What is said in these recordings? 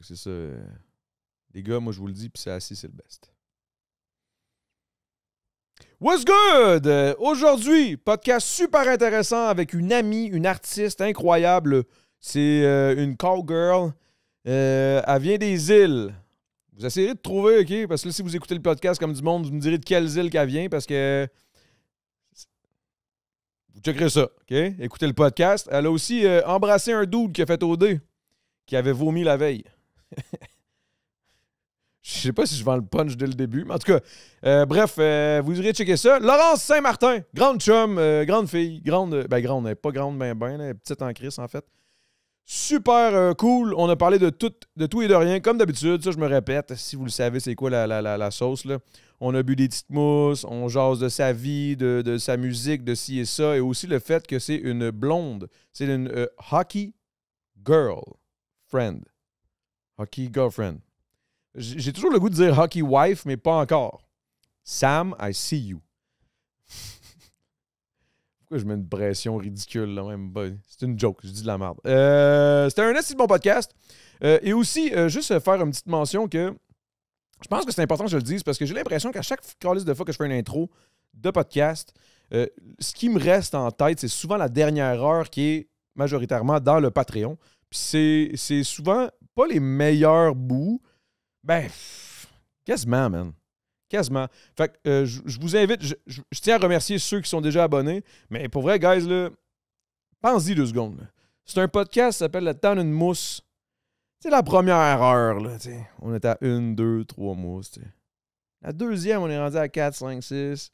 Fait que c'est ça. Les gars, moi, je vous le dis, puis c'est assis, c'est le best. What's good? Aujourd'hui, podcast super intéressant avec une amie, une artiste incroyable. C'est une cowgirl. Elle vient des îles. Vous essayerez de trouver, OK? Parce que là, si vous écoutez le podcast comme du monde, vous me direz de quelles îles qu'elle vient parce que... Vous checkerez ça, OK? Écoutez le podcast. Elle a aussi embrassé un dude qui a fait OD, qui avait vomi la veille. Je sais pas si je vends le punch dès le début, mais en tout cas, bref, vous irez checker ça. Laurence Saint-Martin, grande chum, grande fille, grande, elle n'est pas grande, elle est petite en crise en fait. Super cool, on a parlé de tout et de rien, comme d'habitude, ça je me répète, si vous le savez c'est quoi la sauce là. On a bu des petites mousses, on jase de sa vie, de sa musique, de ci et ça, et aussi le fait que c'est une blonde, c'est une hockey girlfriend. Hockey girlfriend. J'ai toujours le goût de dire hockey wife, mais pas encore. Sam, I see you. Pourquoi je mets une pression ridicule là même? C'est une joke, je dis de la merde. C'était un assez bon podcast. Et aussi, juste faire une petite mention que je pense que c'est important que je le dise parce que j'ai l'impression qu'à chaque calice de fois que je fais une intro de podcast, ce qui me reste en tête, c'est souvent la dernière heure qui est majoritairement dans le Patreon. Puis c'est souvent pas les meilleurs bouts. Ben, quasiment, man. Quasiment. Fait que je vous invite, je tiens à remercier ceux qui sont déjà abonnés, mais pour vrai, guys, là, pensez-y 2 secondes. Là. C'est un podcast qui s'appelle Le temps d'une mousse. C'est la première heure, là, t'sais. On est à 1, 2, 3 mousses, t'sais. La deuxième, on est rendu à 4, 5, 6.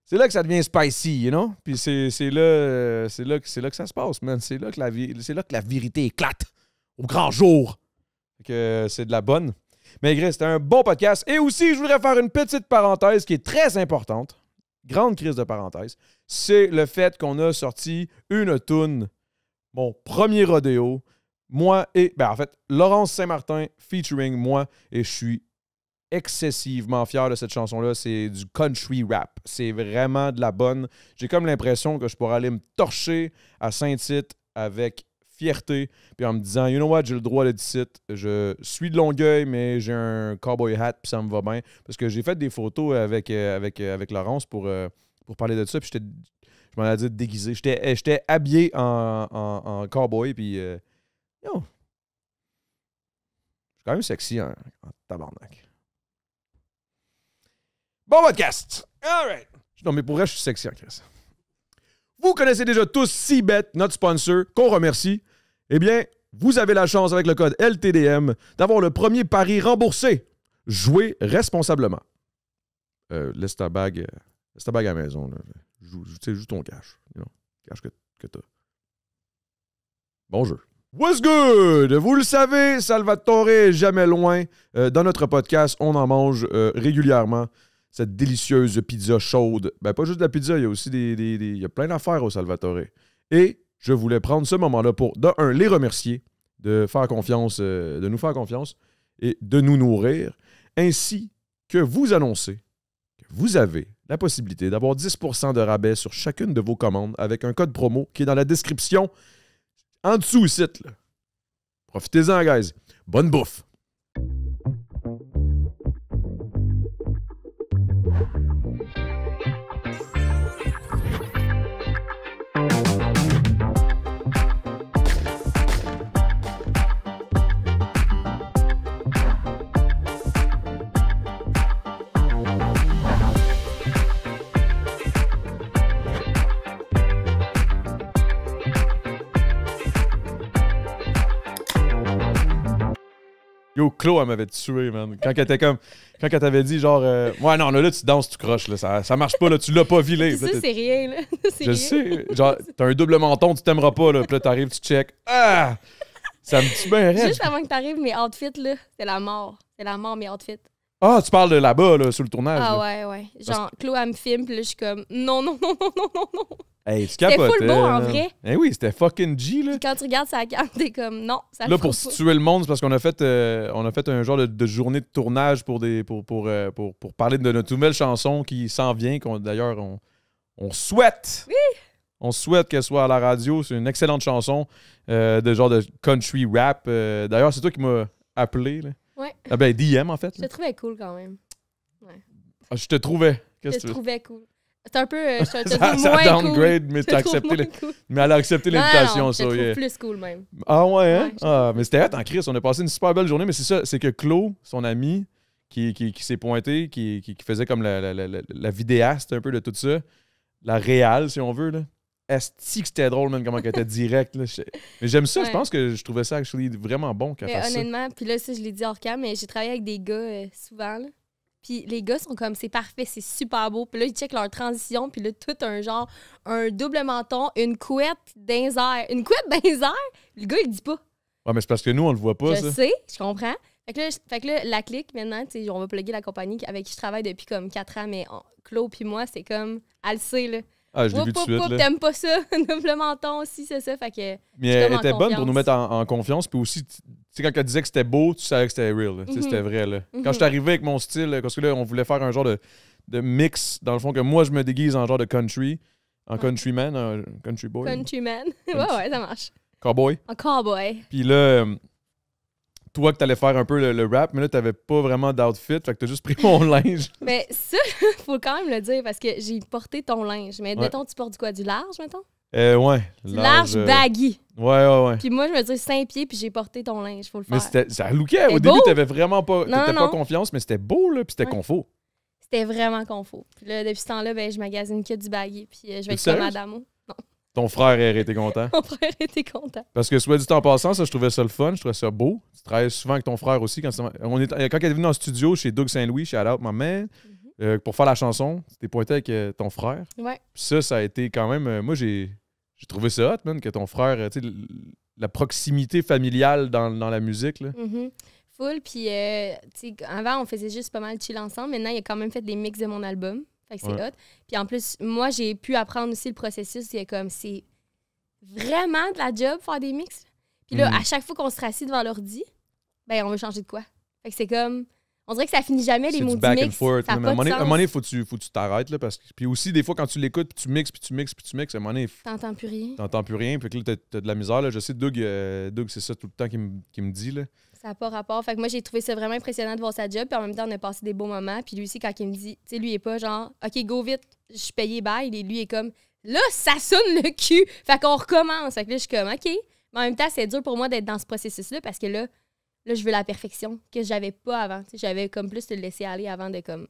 C'est là que ça devient spicy, you know? Puis c'est là que ça se passe, man. C'est là que la vérité éclate au grand jour. Fait que c'est de la bonne. Mais Greg, c'était un bon podcast. Et aussi, je voudrais faire une petite parenthèse qui est très importante. Grande crise de parenthèse. C'est le fait qu'on a sorti une toune, mon premier rodéo. Moi et, en fait, Laurence Saint-Martin featuring moi. Et je suis excessivement fier de cette chanson-là. C'est du country rap. C'est vraiment de la bonne. J'ai comme l'impression que je pourrais aller me torcher à Saint-Tite avec fierté, puis en me disant, you know what, j'ai le droit d'être ici. Je suis de Longueuil, mais j'ai un cowboy hat, puis ça me va bien. Parce que j'ai fait des photos avec Laurence pour parler de ça, puis je m'en ai dit déguisé. J'étais habillé en cowboy, puis yo, je suis quand même sexy en tabarnak. Bon podcast! All right! Non, mais pour vrai, je suis sexy en crise. Vous connaissez déjà tous Seabet, notre sponsor, qu'on remercie. Eh bien, vous avez la chance avec le code LTDM d'avoir le premier pari remboursé. Jouez responsablement. Laisse ta bague à la maison. Là. Joue ton cash. You know, cash que t'as. Bon jeu. What's good? Vous le savez, Salvatore est jamais loin. Dans notre podcast, on en mange régulièrement. Cette délicieuse pizza chaude. Ben, pas juste de la pizza, il y a aussi il y a plein d'affaires au Salvatore. Et je voulais prendre ce moment-là pour, de un, les remercier, de faire confiance, de nous faire confiance et de nous nourrir, ainsi que vous annoncer que vous avez la possibilité d'avoir 10% de rabais sur chacune de vos commandes avec un code promo qui est dans la description en dessous ici. Là. Profitez-en, guys. Bonne bouffe! Yo, Chloé, elle m'avait tué, man. Quand elle t'avait dit, genre, ouais, non, là, tu danses, tu croches, là. Ça marche pas, là, tu l'as pas vilé. Ça, c'est rien, là. Je sais. Genre, t'as un double menton, tu t'aimeras pas, là. Puis là, t'arrives, tu check. Ah! Ça me tue bien raide. Juste avant que t'arrives, mes outfits, là, c'est la mort. C'est la mort, mes outfits. Ah, tu parles de là-bas, là, sur le tournage. Ah, là. ouais. Genre, Chloé, elle me filme, puis là, je suis comme, non. Hey, tu C'était capotais. full beau, en vrai. Eh oui, c'était fucking G, là. Puis quand tu regardes sa carte, t'es comme, non, ça le Là, fera pour pas. situer le monde, c'est parce qu'on a fait un genre de journée de tournage pour parler de notre nouvelle chanson qui s'en vient, d'ailleurs, on souhaite. Oui! On souhaite qu'elle soit à la radio. C'est une excellente chanson de genre de country rap. D'ailleurs, c'est toi qui m'as appelé. Là. Ouais. Ah ben, DM, en fait. Je te trouvais cool quand même. Ouais. Ah, je te trouvais. Je Qu'est-ce te que tu veux? trouvais cool. C'est un peu. Je te Ça trouve moins downgrade, cool. mais Je te t'as trouve accepté. moins cool. Mais elle a accepté Non, l'invitation, non, ça. je te trouve Yeah. plus cool même. Ah ouais, hein? Ouais, je Ah, mais c'était hot en Chris. On a passé une super belle journée, mais c'est ça. C'est que Claude, son ami, qui s'est pointé, qui faisait comme la vidéaste un peu de tout ça, la réal, si on veut, là. Esti que c'était drôle, man, comment elle était directe. Là. Mais j'aime ça, je Ouais. pense que je trouvais ça actually vraiment bon qu'elle Mais fasse ça. honnêtement, puis là, ça, je l'ai dit hors cam, mais j'ai travaillé avec des gars souvent, là. Puis les gars sont comme, c'est parfait, c'est super beau. Puis là, ils checkent leur transition, puis là, tout un double menton, une couette dans les airs. Une couette dans les airs? Le gars, il dit pas. Ouais, mais c'est parce que nous, on le voit pas, Je ça. sais, je comprends. Fait que là, la clique, maintenant, tu sais, on va plugger la compagnie avec qui je travaille depuis comme 4 ans, mais Claude puis moi, c'est comme, elle le sait, là. Ah, je l'ai vu tout de suite, là. T'aimes pas ça, double menton aussi, c'est ça. Fait que. Mais je suis elle comme en était bonne pour nous confiance. mettre en confiance. Puis aussi, tu sais, quand elle disait que c'était beau, tu savais que c'était real. Là. Tu sais, c'était vrai. Là. Quand je suis arrivé avec mon style, parce que là, on voulait faire un genre de mix, dans le fond, que moi, je me déguise en genre de country, en countryman, en country boy, Countryman. ouais, ça marche. cowboy. En cowboy. Puis là, toi, que t'allais faire un peu le rap, mais là, t'avais pas vraiment d'outfit, fait que t'as juste pris mon linge. Mais ça, faut quand même le dire parce que j'ai porté ton linge. Mais Ouais. mettons, tu portes du quoi? Du large, mettons? Ouais. Du large baggy. Ouais. Puis moi, je me dis 5 pieds, puis j'ai porté ton linge. Faut le Mais faire. ça lookait. Au C'était début, beau. t'avais vraiment pas, Non, t'étais non. pas confiance, mais c'était beau, là, puis c'était Ouais. confort. C'était vraiment confort. Puis là, depuis ce temps-là, ben, je magasine que du baggy. Puis je vais T'es être comme sérieuse? Adamo. Ton frère aurait été content. Mon frère était content. Parce que, soit dit en passant, ça, je trouvais ça le fun, je trouvais ça beau. Tu travailles souvent avec ton frère aussi. Quand elle est venue dans le studio chez Doug Saint-Louis, shout out, ma mère, pour faire la chanson, tu t'es pointé avec ton frère. Ouais. Puis ça a été quand même. Moi, j'ai trouvé ça hot, man, que ton frère, tu sais, la proximité familiale dans la musique, là. Full. Puis, tu sais, avant, on faisait juste pas mal chill ensemble. Maintenant, il a quand même fait des mix de mon album. Fait que c'est Ouais. hot. Puis en plus, moi, j'ai pu apprendre aussi le processus. C'est comme, c'est vraiment de la job faire des mix. Puis là, à chaque fois qu'on se rassit devant l'ordi, ben, on veut changer de quoi. Fait que c'est comme, on dirait que ça finit jamais, les C'est mots du du back and mix. forth. Ça là, a mais à un pas de moment donné, sens. faut que tu t'arrêtes, là, parce que. Puis aussi, des fois, quand tu l'écoutes, puis tu mixes, à un moment donné, T'entends plus rien. t'entends plus rien, puis que là, t'as de la misère, là. Je sais, Doug, c'est ça tout le temps qu'il me dit, là. Ça n'a pas rapport. Fait que moi, j'ai trouvé ça vraiment impressionnant de voir sa job. Puis en même temps, on a passé des beaux moments. Puis lui aussi, quand il me dit, tu sais, lui, il est pas genre, OK, go vite, je suis payé, bye. Et lui, il est comme, là, ça sonne le cul. Fait qu'on recommence. Fait que là, je suis comme, OK. Mais en même temps, c'est dur pour moi d'être dans ce processus-là parce que là, je veux la perfection que j'avais pas avant. Tu sais, j'avais comme plus de le laisser aller avant de comme.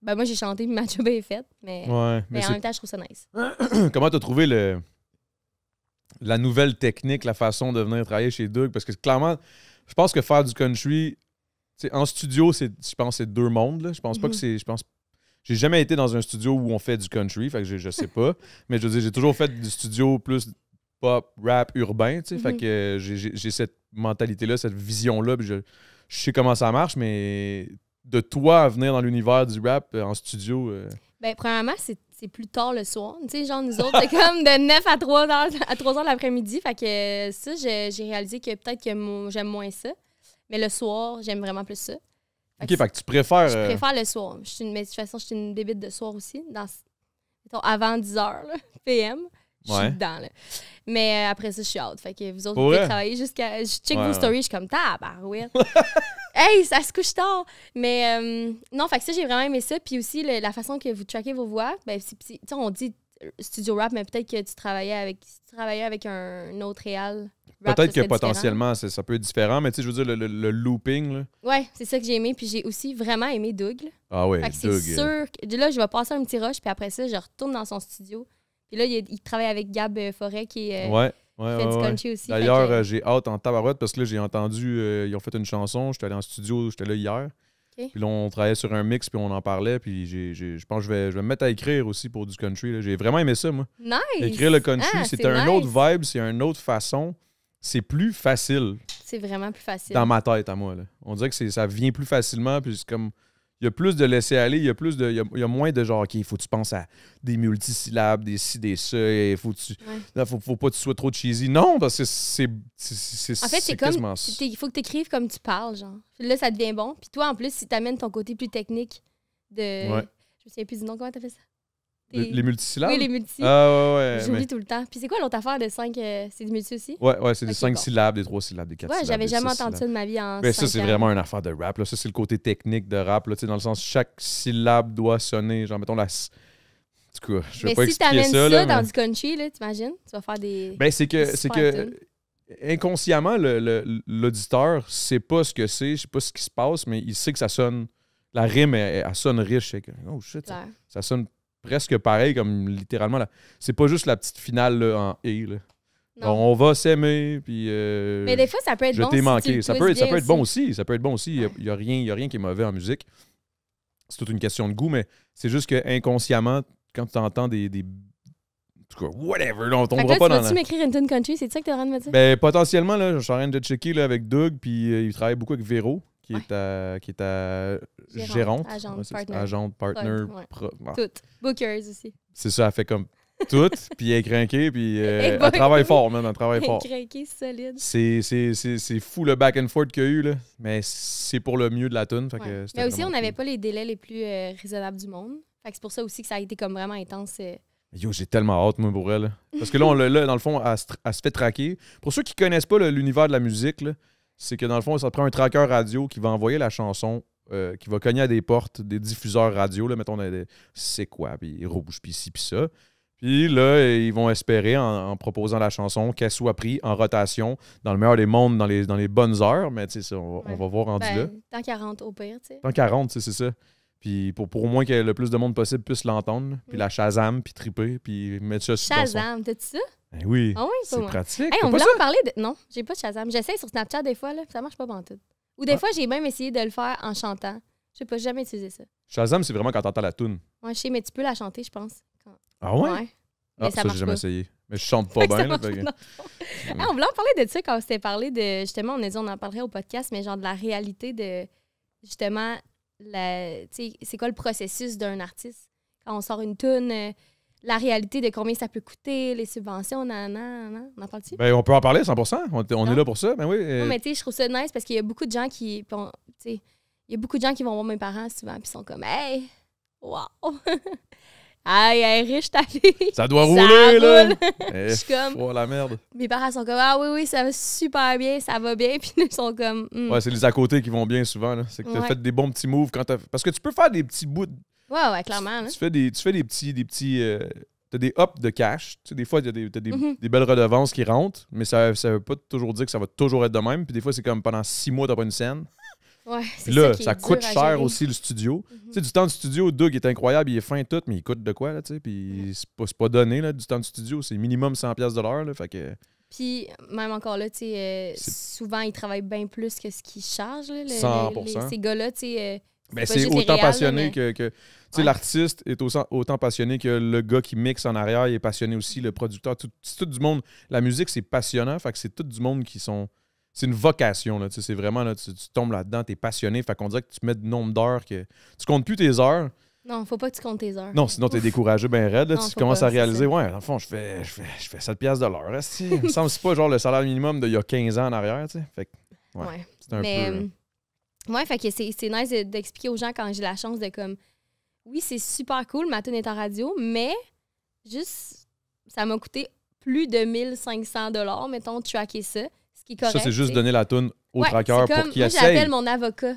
Ben, moi, j'ai chanté, puis ma job est faite. Mais Ouais, mais en même temps, je trouve ça nice. Comment t'as trouvé la nouvelle technique, la façon de venir travailler chez Doug? Parce que clairement, je pense que faire du country, tu sais, en studio, je pense que c'est deux mondes. Là. Je pense pas que c'est. J'ai jamais été dans un studio où on fait du country, fait que je sais pas. Mais je veux dire, j'ai toujours fait du studio plus pop, rap, urbain, tu sais. Fait que j'ai cette mentalité-là, cette vision-là, puis je sais comment ça marche, mais de toi à venir dans l'univers du rap en studio. Ben, premièrement, c'est plus tard le soir. Tu sais, genre, nous autres, c'est comme de 9 à 3 heures l'après-midi. Fait que ça, j'ai réalisé que peut-être que j'aime moins ça. Mais le soir, j'aime vraiment plus ça. Ok, fait que tu préfères. Je préfère le soir. Mais de toute façon, je suis une bébite de soir aussi. Mettons, avant 10 h, PM. Je suis Ouais. dedans, là. Mais après ça, je suis out. Fait que vous autres, Pour vous pouvez vrai? travailler jusqu'à. Je check Ouais, vos stories, je suis comme tabarouette. Hey, ça se couche tard. Mais non, fait que ça, j'ai vraiment aimé ça. Puis aussi, la façon que vous trackez vos voix, ben, tu sais, on dit studio rap, mais peut-être que tu travaillais avec un autre réal. Rap, Peut-être ça que serait potentiellement, ça peut être différent, mais tu sais, je veux dire, le looping, là. différent. Ouais, c'est ça que j'ai aimé. Puis j'ai aussi vraiment aimé Doug. Là. Ah ouais, Fait que c'est Doug. sûr que là, je vais passer un petit rush, puis après ça, je retourne dans son studio. Puis là, il travaille avec Gab Forêt qui est. Ouais, fait du country aussi. D'ailleurs, fait que- j'ai hâte en tabarouette parce que là, j'ai entendu, ils ont fait une chanson, j'étais allé en studio, j'étais là hier. Ok. Puis là, on travaillait sur un mix, puis on en parlait, puis je pense que je vais me mettre à écrire aussi pour du country. Là. J'ai vraiment aimé ça, moi. Nice! Écrire le country, Ah, c'est c'est un nice. autre vibe, c'est une autre façon. C'est plus facile C'est vraiment plus facile. dans ma tête à moi. Là. On dirait que ça vient plus facilement, puis c'est comme... Il y a plus de laisser-aller, il y a moins de genre, OK, il faut que tu penses à des multisyllabes, des ci, des ça, il faut pas que tu sois trop cheesy. Non, parce que c'est En fait, c'est quasiment comme. ça. Il faut que tu écrives comme tu parles, genre. Là, ça devient bon. Puis toi, en plus, si tu amènes ton côté plus technique de. Ouais. Je me souviens plus du nom, comment t'as fait ça? Les multisyllabes? Oui, les multi. Ah ouais. J'oublie tout le temps. Puis c'est quoi l'autre affaire de 5? C'est des multi aussi? Ouais, c'est des Ok, 5 bon. syllabes, des 3 syllabes, des 4 syllabes. J'avais des jamais 6 entendu ça syllabes. de ma vie en Mais ça, 5 c'est ans. vraiment une affaire de rap. Là. Ça, c'est le côté technique de rap. Là, dans le sens, chaque syllabe doit sonner. Genre, mettons la. En tout cas, je vais Mais pas si expliquer t'amènes ça. ça, là, dans mais... du country, là, t'imagines? Tu vas faire des. Ben, c'est que super inconsciemment, l'auditeur sait pas ce que c'est, je sais pas ce qui se passe, mais il sait que ça sonne. La rime, elle sonne riche. C'est que, oh shit, clair. ça sonne presque pareil, comme littéralement. C'est pas juste la petite finale là, en et. Là. Non. On va s'aimer, puis. Mais des fois, ça peut être je bon. t'ai si manqué. tu le Ça twists peut bien être bon aussi. Ça peut être bon aussi. Ouais. Il y a rien qui est mauvais en musique. C'est toute une question de goût, mais c'est juste que inconsciemment, quand tu entends des. En tout cas, whatever, là, on Fait que tombera là, pas tu dans vas-tu m'écrire une tune country? C'est ça que t'es en train de me dire? Ben, potentiellement, là, je suis en train de checker là, avec Doug, puis il travaille beaucoup avec Véro, qui est à Gérante. Agente, Ouais, c'est ça. partner. Agente, partner. Ouais. Bon. Toutes. Bookers aussi. C'est ça, elle fait comme tout, puis elle est craquée, puis elle boy. travaille fort, man, elle travaille fort. Craqué, solide. C'est fou le back and forth qu'il y a eu, là, mais c'est pour le mieux de la tune. Fait que c'était Mais aussi, on vraiment n'avait cool. pas les délais les plus raisonnables du monde. Fait que c'est pour ça aussi que ça a été comme vraiment intense. Yo, j'ai tellement hâte, moi, pour elle. Parce que là, dans le fond, elle se fait traquer. Pour ceux qui connaissent pas l'univers de la musique, là, c'est que dans le fond, ça prend un tracker radio qui va envoyer la chanson, qui va cogner à des portes, des diffuseurs radio, là, mettons, c'est quoi, puis rouge, puis ci, puis ça. Puis là, ils vont espérer, en proposant la chanson, qu'elle soit prise en rotation, dans le meilleur des mondes, dans les bonnes heures. Mais tu sais, on va voir rendu là. Tant 40 au pire, tu sais. Tant 40, c'est ça. Puis pour au moins que le plus de monde possible puisse l'entendre, là. Puis la Shazam, puis triper, puis mettre ça sur son. Shazam, t'as-tu ça? Ben oui, Ah oui, pas c'est moi. pratique. Hey, T'as on pas voulait ça? en parler de. Non, j'ai pas de Shazam. J'essaie sur Snapchat des fois, là, ça marche pas pantoute. Ou des fois, j'ai même essayé de le faire en chantant. Je sais pas, j'ai jamais utilisé ça. Shazam, c'est vraiment quand t'entends la toune. Ouais, je sais, mais tu peux la chanter, je pense. Ah ouais? Mais Ah, ça ça, marche j'ai jamais pas. essayé. Mais je chante pas bien. Là, fait que- Ah, on voulait en parler de ça quand on s'était parlé de. Justement, on a dit on en parlerait au podcast, mais genre de la réalité de. Justement, c'est quoi le processus d'un artiste? Quand on sort une toune, la réalité de combien ça peut coûter, les subventions, nan. On en parle-tu? Ben, on peut en parler 100%. On est Non. là pour ça. Ben oui. Non, mais tu sais, je trouve ça nice parce qu'il y a beaucoup de gens qui. Tu sais, il y a beaucoup de gens qui vont voir mes parents souvent puis sont comme Hey! Wow! Aïe, elle est riche ta fille! Ça doit Ça rouler, là! roule. Eh, Je suis comme- oh, la merde. Mes parents sont comme Ah oui, ça va super bien, ça va bien. Puis ils sont comme Ouais, c'est les à côté qui vont bien souvent. Là. C'est que t'as Ouais. fait des bons petits moves quand t'as. Parce que tu peux faire des petits bouts. Ouais, clairement. Là. Tu fais des petits. T'as des ups de cash. Tu sais, des fois, t'as des Mhm. belles redevances qui rentrent, mais ça veut pas toujours dire que ça va toujours être de même. Puis des fois, c'est comme pendant 6 mois, t'as pas une scène. Ouais, Puis c'est là, qui est ça dur coûte à cher gérer. aussi le studio. Mhm. Tu sais, du temps de studio, Doug est incroyable, il est fin tout, mais il coûte de quoi, là, tu sais. Puis c'est pas donné, là, du temps de studio. C'est minimum 100$ de l'heure, là. Fait que. Puis même encore là, tu sais, C'est- souvent ils travaillent bien plus que ce qu'ils chargent. Là, 100%. ces gars-là, tu sais. Ben, pas c'est juste les autant réals, passionné là, que tu sais, Ouais. l'artiste est autant passionné que le gars qui mixe en arrière, il est passionné aussi, le producteur. C'est tout du monde. La musique, c'est passionnant, fait que c'est tout du monde qui sont. C'est une vocation, là, tu sais, c'est vraiment, là, tu tombes là-dedans, t'es passionné, fait qu'on dirait que tu mets le nombre d'heures que. Tu comptes plus tes heures. Non, faut pas que tu comptes tes heures. Non, sinon t'es découragé ben raide, là, Non, tu faut commences pas, à c'est réaliser, ça. ouais, dans le fond, je fais 7$ de l'heure. esti. Il me semble que c'est pas genre le salaire minimum d'il y a 15 ans en arrière, tu sais. Fait que Ouais. c'est un Mais, peu. ouais, fait que c'est nice d'expliquer aux gens quand j'ai la chance de comme. Oui, c'est super cool, ma tune est en radio, mais juste, ça m'a coûté plus de 1500$, mettons, de tracker ça. Ce qui est correct. Ça, c'est juste tu sais. donner la toune au Ouais, tracker c'est pour comme- qu'il moi, essaye. j'appelle mon avocat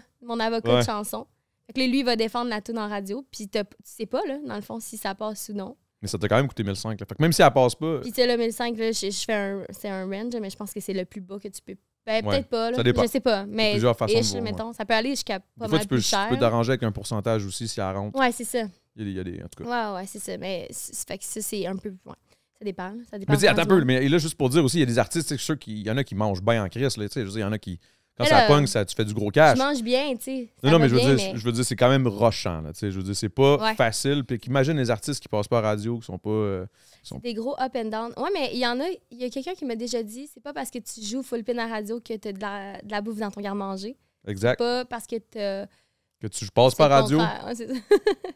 Ouais. de chanson. Fait que là, lui, il va défendre la tune en radio. Puis tu sais pas, là, dans le fond, si ça passe ou non. Mais ça t'a quand même coûté 1,5$. Là. Fait que même si elle passe pas, Puis tu sais, là, 1005, là, je fais c'est un range, mais je pense que c'est le plus bas que tu peux. Ben, Ouais, peut-être pas, là. ça dépend. Je sais pas. Mais plusieurs façons de ish, voir, ouais. mettons, ça peut aller jusqu'à pas des fois, mal tu peux plus cher. t'arranger avec un pourcentage aussi si elle rentre. Ouais, c'est ça. Il y a des en tout cas. Ouais, c'est ça. Mais fait que ça, c'est un peu. Ouais. Ça dépend. Là. Ça Je dépend me dis, attends un peu, vraiment mais là, juste pour dire aussi, il y a des artistes, c'est sûr qu'il y en a qui mangent bien en crise. Là, tu sais, je veux dire, il y en a qui. Quand Mais ça là, pogne, tu fais du gros du cash. monde. Je mange bien, tu sais. Non, Ça mais va bien, mais- je veux dire, c'est quand même rochant. Là, tu sais, je veux dire, c'est pas Ouais. facile. Puis qu'imagine les artistes qui passent pas à radio, qui sont pas. Des gros up and down. Ouais, mais il y a quelqu'un qui m'a déjà dit, c'est pas parce que tu joues full pin à radio que t'as de la bouffe dans ton garde-manger. Exact. Pas parce que t'as. Que tu passes c'est pas à le radio. contraire. Ouais, c'est ça.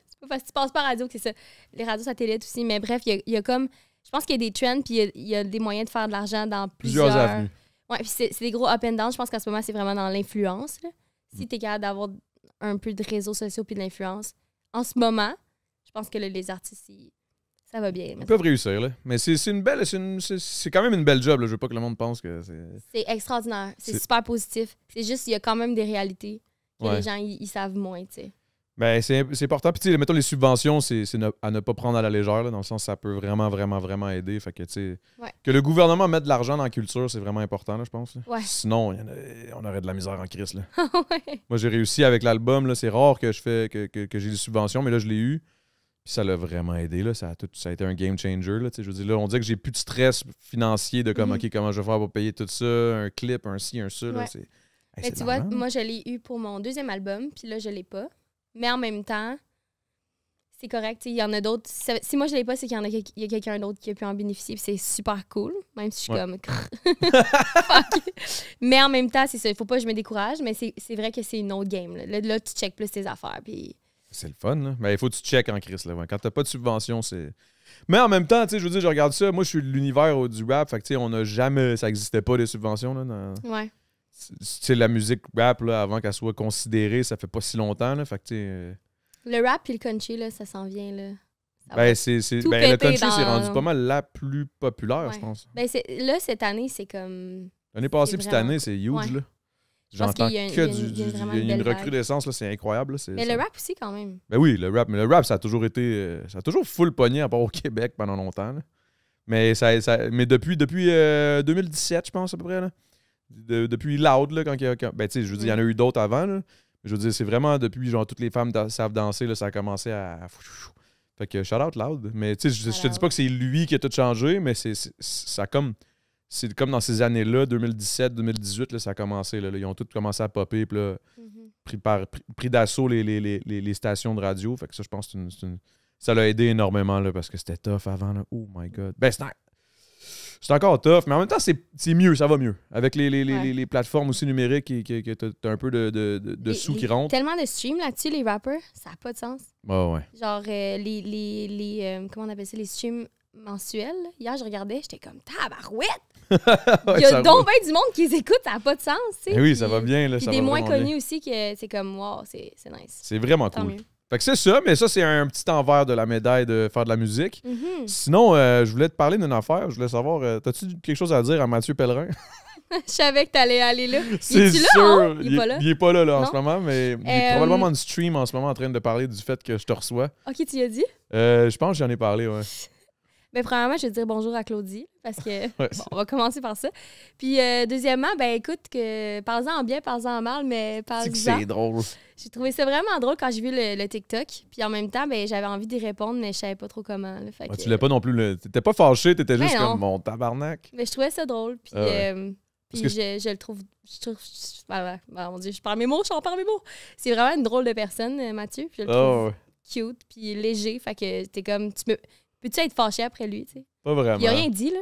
C'est pas parce que tu passes pas à radio que c'est ça. Les radios satellites aussi. Mais bref, il y a comme. Je pense qu'il y a des trends, puis il y a des moyens de faire de l'argent dans Plusieurs plusieurs. avenues. Ouais, puis c'est des gros up and down. Je pense qu'en ce moment, c'est vraiment dans l'influence. Là. Mm. Si t'es capable d'avoir un peu de réseaux sociaux puis de l'influence, en ce moment, je pense que là, les artistes, Ça va bien. Ils mettons. peuvent réussir, là. Mais c'est une belle... C'est quand même une belle job, là. Je veux pas que le monde pense que c'est... C'est extraordinaire. C'est C'est- super positif. C'est juste, il y a quand même des réalités que Ouais. les gens, ils savent moins, tu sais. Ben, c'est important. Puis, tu sais, mettons, les subventions, c'est à ne pas prendre à la légère, là, dans le sens ça peut vraiment, vraiment, vraiment aider. Fait que, tu sais, Ouais. que le gouvernement mette de l'argent dans la culture, c'est vraiment important, là, je pense. Là. Ouais. Sinon, on aurait de la misère en crise, là. Ouais. Moi, j'ai réussi avec l'album, là. C'est rare que je fais que j'ai des subventions, mais là, je l'ai eu. Puis ça l'a vraiment aidé, là. Ça a été un game changer, là. Tu sais, je veux dire, là, on dirait que j'ai plus de stress financier de comme, Mhm. OK, comment je vais faire pour payer tout ça, un clip, un ci, un ça, là. Ouais. C'est, hey, Mais c'est tu de vois, l'argent, là. moi, je l'ai eu pour mon deuxième album, puis là, je l'ai pas. Mais en même temps, c'est correct. Tu sais, il y en a d'autres. Si moi, je l'ai pas, c'est qu'il y a quelqu'un d'autre qui a pu en bénéficier, puis c'est super cool. Même si je suis Ouais. comme. Fuck. Mais en même temps, c'est ça. Il faut pas que je me décourage, mais c'est vrai que c'est une autre game. Là, tu checkes plus tes affaires, puis. C'est le fun, là. Mais il faut que tu checkes en crise, là. Ouais. Quand t'as pas de subvention, c'est. Mais en même temps, tu sais, je veux dire, je regarde ça. Moi, je suis de l'univers du rap. Fait que, tu sais, on n'a jamais. Ça n'existait pas, les subventions, là. Ouais. Tu sais, la musique rap, là, avant qu'elle soit considérée, ça fait pas si longtemps, là. Fait que, tu sais. Le rap puis le country, là, ça s'en vient, là. Ça va. Ben, tout ben, le péter country, c'est dans- rendu pas mal la plus populaire, Ouais. je pense. Ben, là, cette année, c'est comme. L'année passée, C'est puis cette vraiment année, c'est huge, Ouais. là. Je pense J'entends qu'il y a que il y a vraiment il y a une une belle recrudescence, là, c'est incroyable. Là, Mais le rap aussi, quand même. Ben oui, le rap. Mais le rap, ça a toujours été. Ça a toujours full pogné, à part au Québec pendant longtemps. Là. Mais mais depuis 2017, je pense, à peu près. Là. Depuis Loud, là, ben, tu sais, je veux dire, il y en a eu d'autres avant. Là. Mais je veux dire, c'est vraiment depuis, genre, toutes les femmes savent danser, là, ça a commencé à. Fait que shout out Loud. Mais tu sais, je te dis pas que c'est lui qui a tout changé, mais ça comme. C'est comme dans ces années-là, 2017, 2018, là, ça a commencé. Là, ils ont tous commencé à popper, puis là, pris d'assaut les stations de radio. Fait que ça, je pense que ça l'a aidé énormément là, parce que c'était tough avant. Là. Oh my God. Ben, c'est encore tough, mais en même temps, c'est mieux, ça va mieux. Avec les plateformes aussi numériques que t'as un peu de sous qui rentrent. Tellement de streams là-dessus, les rappers, ça n'a pas de sens. Oh, ouais. Genre, comment on appelle ça, les streams mensuels. Hier, je regardais, j'étais comme, tabarouette! Ouais, Il y a ça donc va. bien du monde qui les écoute, ça n'a pas de sens, tu sais. Eh oui, Puis- ça va bien. Là, Puis ça des va moins vraiment bien. connus aussi, que c'est comme, wow, c'est nice. C'est vraiment Tant cool. mieux. Fait que c'est ça, mais ça, c'est un petit envers de la médaille de faire de la musique. Mhm. Sinon, je voulais te parler d'une affaire. Je voulais savoir, t'as-tu quelque chose à dire à Mathieu Pellerin? Je savais que t'allais aller là. C'est Es-tu là, sûr. hein? Il est pas là? Il est pas là, en Non? ce moment, mais il est probablement en stream en ce moment en train de parler du fait que je te reçois. OK, tu y as dit? Je pense que j'en ai parlé, ouais. Ben, premièrement, je vais dire bonjour à Claudie, parce que, Ouais, bon, on va commencer par ça. Puis, deuxièmement, ben, écoute, parle-en en bien, parle-en en mal, mais c'est que parle-en. c'est drôle. J'ai trouvé ça vraiment drôle quand j'ai vu le TikTok. Puis en même temps, ben, j'avais envie d'y répondre, mais je savais pas trop comment. Là. Fait Ouais, que, tu l'as pas non plus. T'étais pas fâché, t'étais Ben juste non. comme mon tabarnak. Mais je trouvais ça drôle. Puis, Ah ouais. puis Parce que je le trouve. Mon Dieu, je parle mes mots, je parle mes mots. C'est vraiment une drôle de personne, Mathieu. Puis je le trouve Ah ouais. cute, puis léger. Fait que t'es comme. Peux-tu être fâché après lui, tu sais? Pas vraiment. Il a rien dit, là.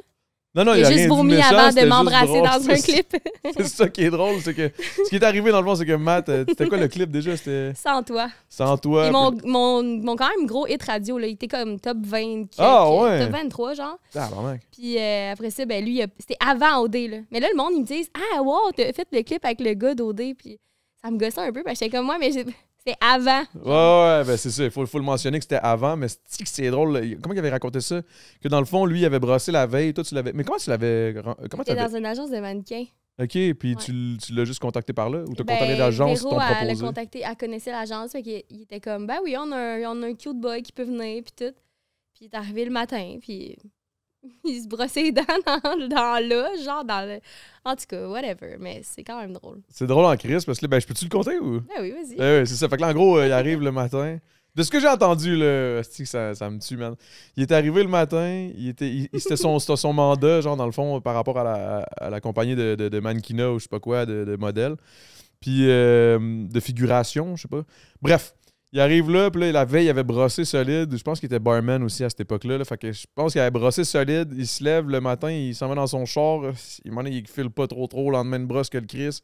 Non, non, Il a rien juste dit vomi méchant, avant c'était de juste m'embrasser drôle. dans un clip. C'est ça qui est drôle, c'est que ce qui est arrivé dans le fond, c'est que Matt, c'était quoi le clip déjà? C'était Sans toi. Sans toi. Et mon quand même gros hit radio, là, il était comme top 20. Ah, ouais. Top 23, genre. Tabarnak. Puis après ça, ben lui, c'était avant OD, là. Mais là, le monde, ils me disent « Ah, wow, t'as fait le clip avec le gars d'OD. » Puis ça me gossait un peu, parce que j'étais comme moi, mais c'était avant. Ouais, ben c'est ça. Il faut le mentionner que c'était avant, mais c'est drôle. Comment il avait raconté ça? Que dans le fond, lui, il avait brossé la veille. Toi, tu l'avais. Mais comment tu l'avais. Comment tu J'étais avais. dans une agence de mannequins. OK, puis Ouais. tu l'as juste contacté par là? Ou t'as Ben, contacté l'agence qui Véro, t'ont elle l'a proposé? contacté, elle connaissait l'agence, fait qu'il il était comme « Ben oui, on a un cute boy qui peut venir, puis tout. » Puis il est arrivé le matin, puis il se brossait les dents dans là, genre dans le... En tout cas, whatever, mais c'est quand même drôle. C'est drôle en crise parce que là, ben, je peux-tu le compter ou? Ben oui, vas-y. Ouais, c'est ça. Fait que là, en gros, il arrive le matin. De ce que j'ai entendu, là, ça me tue, man. Il est arrivé le matin, c'était son mandat, genre, dans le fond, par rapport à la compagnie de mannequinat ou je sais pas quoi, de modèles. Puis de figuration, je sais pas. Bref, il arrive là, puis là, la veille, il avait brossé solide. Je pense qu'il était barman aussi à cette époque-là. Là. Fait que je pense qu'il avait brossé solide. Il se lève le matin, il s'en va dans son char. Il file pas trop le lendemain de brosse que le Chris.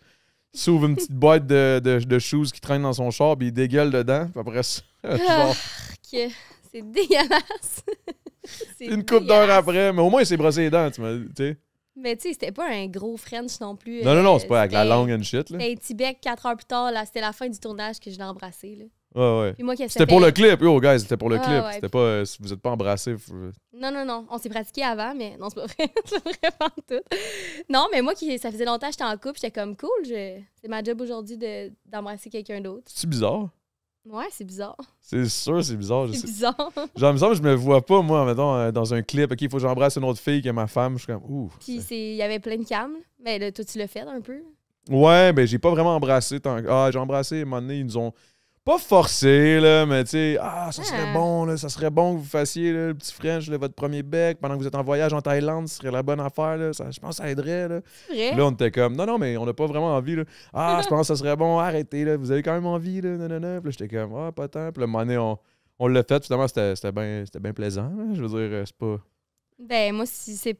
Il s'ouvre une petite boîte de shoes qui traîne dans son char, puis il dégueule dedans. Puis après ça, genre, C'est dégueulasse. C'est une couple d'heures dégueulasse. après, mais au moins il s'est brossé les dents, tu sais. Mais tu sais, c'était pas un gros French non plus. Non, c'est pas avec la c'était- langue and shit, là. C'était un Tibet 4 heures plus tard, là, c'était la fin du tournage que je l'ai embrassé. Là. Ouais. Puis moi, C'était pour le clip, yo, guys, c'était pour le clip. Ouais. C'était pas... si vous êtes pas embrassés... Non. On s'est pratiqué avant, mais non, c'est pas vrai. C'est pas vraiment tout. Non, mais moi, ça faisait longtemps que j'étais en couple, j'étais comme cool. C'est ma job aujourd'hui d'embrasser quelqu'un d'autre. C'est bizarre. Ouais, c'est bizarre. C'est sûr, c'est bizarre. C'est bizarre. Genre, il me semble que je me vois pas, moi, mettons, dans un clip. OK, il faut que j'embrasse une autre fille qui est ma femme. Je suis comme, ouh. Puis il y avait plein de cams. Mais là, toi, tu l'as fait un peu. Ouais, ben, j'ai pas vraiment embrassé tant que. Ah, j'ai embrassé, à un moment donné, ils nous ont pas forcé, là, mais tu sais, ça serait bon, là, ça serait bon que vous fassiez là, le petit French, là, votre premier bec, pendant que vous êtes en voyage en Thaïlande, ce serait la bonne affaire, là. Je pense que ça aiderait, là. C'est vrai? Là, on était comme, non, mais on n'a pas vraiment envie, là. Je pense que ça serait bon, arrêtez, là, vous avez quand même envie, là, non. Puis là, j'étais comme, pas tant. Puis là, à un moment donné, on l'a fait, finalement, c'était bien plaisant, là. Je veux dire, c'est pas. Ben, moi, c'était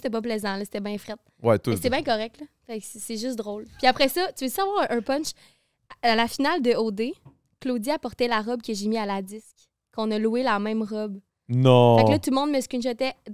pas plaisant, là, c'était bien fret. Ouais, tout. Mais c'était bien correct, là. Fait que c'est juste drôle. Puis après ça, tu veux savoir un punch? À la finale de OD, Claudia portait la robe que j'ai mis à la disque. Qu'on a loué la même robe. Non. Fait que là, tout le monde me screenshotait tu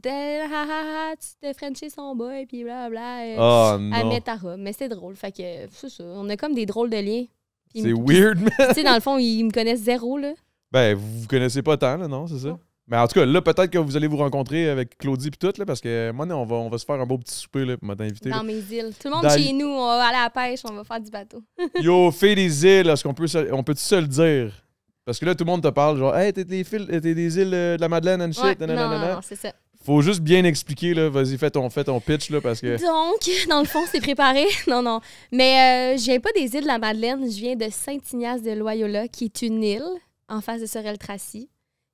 te frenché son boy, puis blablabla. Elle met ta robe. Mais c'était drôle. Fait que c'est ça. On a comme des drôles de liens. C'est weird, mais. Tu sais, dans le fond, ils me connaissent zéro, là. Ben, vous connaissez pas tant, là, non, c'est ça? Non. Mais en tout cas, là, peut-être que vous allez vous rencontrer avec Claudie pis tout, là, parce que moi, on va se faire un beau petit souper, là, pour m'inviter. Dans mes îles. Tout le monde chez nous, on va aller à la pêche, on va faire du bateau. Yo, fille des îles, est-ce qu'on peut se le dire? Parce que là, tout le monde te parle, genre, hey, t'es des îles de la Madeleine and shit, Ouais, non, c'est ça. Faut juste bien expliquer, là. Vas-y, fais ton pitch, là, parce que. Donc, dans le fond, c'est préparé. Non. Mais je viens pas des îles de la Madeleine, je viens de Saint-Ignace de Loyola, qui est une île en face de Sorel-Tracy.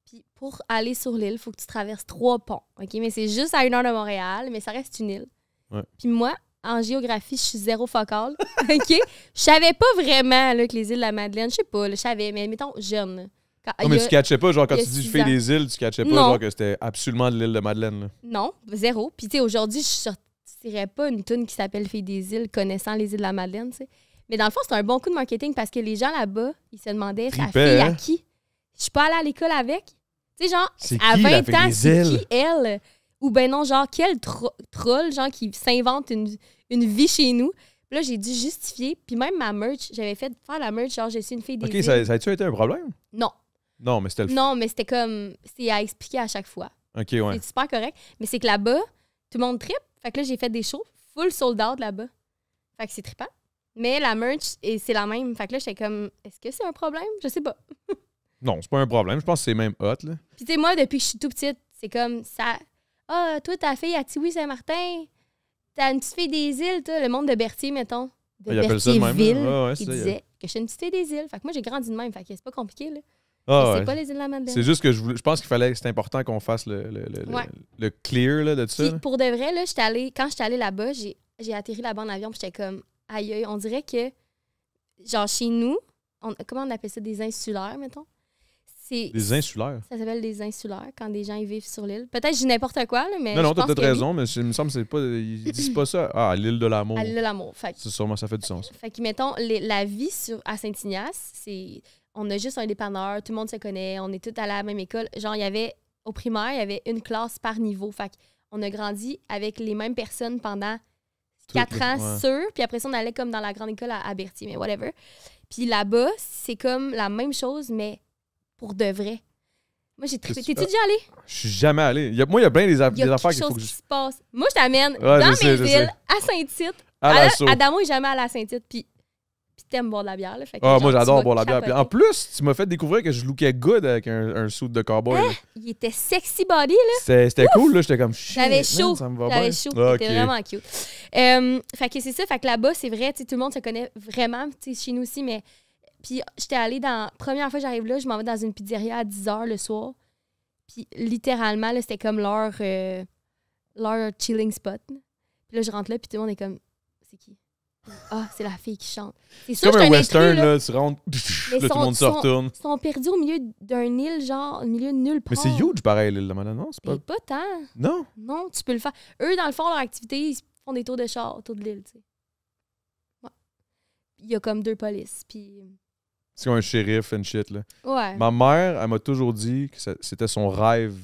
Puis pour aller sur l'île, il faut que tu traverses 3 ponts. OK? Mais c'est juste à 1 heure de Montréal, mais ça reste une île. Ouais. Puis moi, en géographie, je suis zéro focal. OK? Je savais pas vraiment là, que les îles de la Madeleine, je sais pas, là, je savais, mais mettons jeune. Là. Non, mais tu catchais pas, genre, quand il y a tu dis je 6 fais ans. des îles, tu catchais pas, Non. genre, que c'était absolument de l'île de Madeleine, là. Non, zéro. Puis tu sais, aujourd'hui, je sortirais pas une toune qui s'appelle Filles des îles, connaissant les îles de la Madeleine, tu sais. Mais dans le fond, c'est un bon coup de marketing parce que les gens là-bas, ils se demandaient, sa Trippait, fille hein? à qui? Je suis pas allée à l'école avec? Tu sais, genre, C'est à qui, la 20 fille ans, des c'est îles? qui, elle? Ou ben non, genre, quel troll, genre, qui s'invente une vie chez nous. Puis là, j'ai dû justifier. Puis même ma merch, j'avais fait faire la merch, genre, je suis une fille des OK, îles. ça a-tu été un problème? Non. Non, mais c'était le Non, mais c'était comme, c'est à expliquer à chaque fois. OK, ouais. C'est super correct. Mais c'est que là-bas, tout le monde trippe. Fait que là, j'ai fait des shows full sold out là-bas. Fait que c'est trippant. Mais la merch, c'est la même. Fait que là, j'étais comme, est-ce que c'est un problème? Je sais pas. Non, c'est pas un problème. Je pense que c'est même hot, là. Puis tu sais, moi, depuis que je suis tout petite, c'est comme ça. Toi, ta fille à Tiwi-Saint-Martin, t'as une petite fille des îles, toi, le monde de Berthier, mettons. De Ils appellent ça de même, Berthierville, là. Ouais, qui c'est ça, disait que je suis une petite fille des îles. Fait que moi, j'ai grandi de même. Fait que c'est pas compliqué, là. Ah, Mais ouais. c'est pas les îles de la Madeleine. C'est juste que je pense qu'il fallait, c'est important qu'on fasse Ouais. le clear là, de ça. Puis là. pour de vrai, là, quand j'étais allée là-bas, j'ai atterri là-bas en avion, puis j'étais comme, aïe, on dirait que, genre, chez nous, comment on appelle ça, des insulaires, mettons? Des insulaires. Ça s'appelle des insulaires, quand des gens y vivent sur l'île. Peut-être que je dis n'importe quoi, là, mais Non, je t'as pense peut-être que raison, mais il me semble que c'est pas. Ils disent pas ça. Ah, l'île de l'amour. oui, à l'île de l'amour. Fait que- C'est sûrement, ça fait du sens. Fait que, mettons, la vie à Saint-Ignace, c'est... On a juste un dépanneur, tout le monde se connaît, on est tous allés à la même école. Genre, il y avait... Au primaire, il y avait une classe par niveau. Fait qu'on a grandi avec les mêmes personnes pendant 4 ans ouais. sûr. Puis après ça, on allait comme dans la grande école à Berthier, mais whatever. Puis là-bas, c'est comme la même chose, mais pour de vrai. Moi, j'ai trippé. T'es-tu déjà allé? Je suis jamais allé. Moi, il y a plein des Il y a affaires quelque qu'il faut chose que qui je. se passe. Moi, je t'amène Ouais, dans je sais, mes je sais. îles, à Saint-Tite. À l'assaut. Adamo est jamais allé à Saint-Tite. Puis t'aimes boire de la bière. Là, fait que, Ah, genre, moi, tu j'adore vas boire la bière. Puis en capoter. plus, tu m'as fait découvrir que je lookais good avec un suit de cowboy. là. Il était sexy body, là. C'était cool, là. J'étais comme shit. J'avais man, chaud. Ça me va J'avais bien. chaud. Ah, C'était ok. vraiment cute. Fait que c'est ça. Fait que là-bas, c'est vrai, tu sais, tout le monde se connaît vraiment. Tu sais, chez nous aussi, mais. Puis j'étais allée dans. Première fois que j'arrive là, je m'en vais dans une pizzeria à 10 h le soir. Puis littéralement, là, c'était comme leur chilling spot. Puis là, je rentre là, puis tout le monde est comme. C'est qui? Ah, c'est la fille qui chante. C'est C'est sûr comme que un je suis western, intrus, là. là. Tu rentres. Mais Là, tout le monde se retourne. Ils sont perdus au milieu d'un île, genre, au milieu de nulle part. Mais c'est huge, pareil, l'île de Madeleine, non? C'est pas. Mais pas tant. Non? Non, tu peux le faire. Eux, dans le fond, leur activité, ils font des tours de char autour de l'île, tu sais. Ouais. Il y a comme 2 polices, puis... C'est comme un shérif and shit, là. Ouais. Ma mère, elle m'a toujours dit que c'était son rêve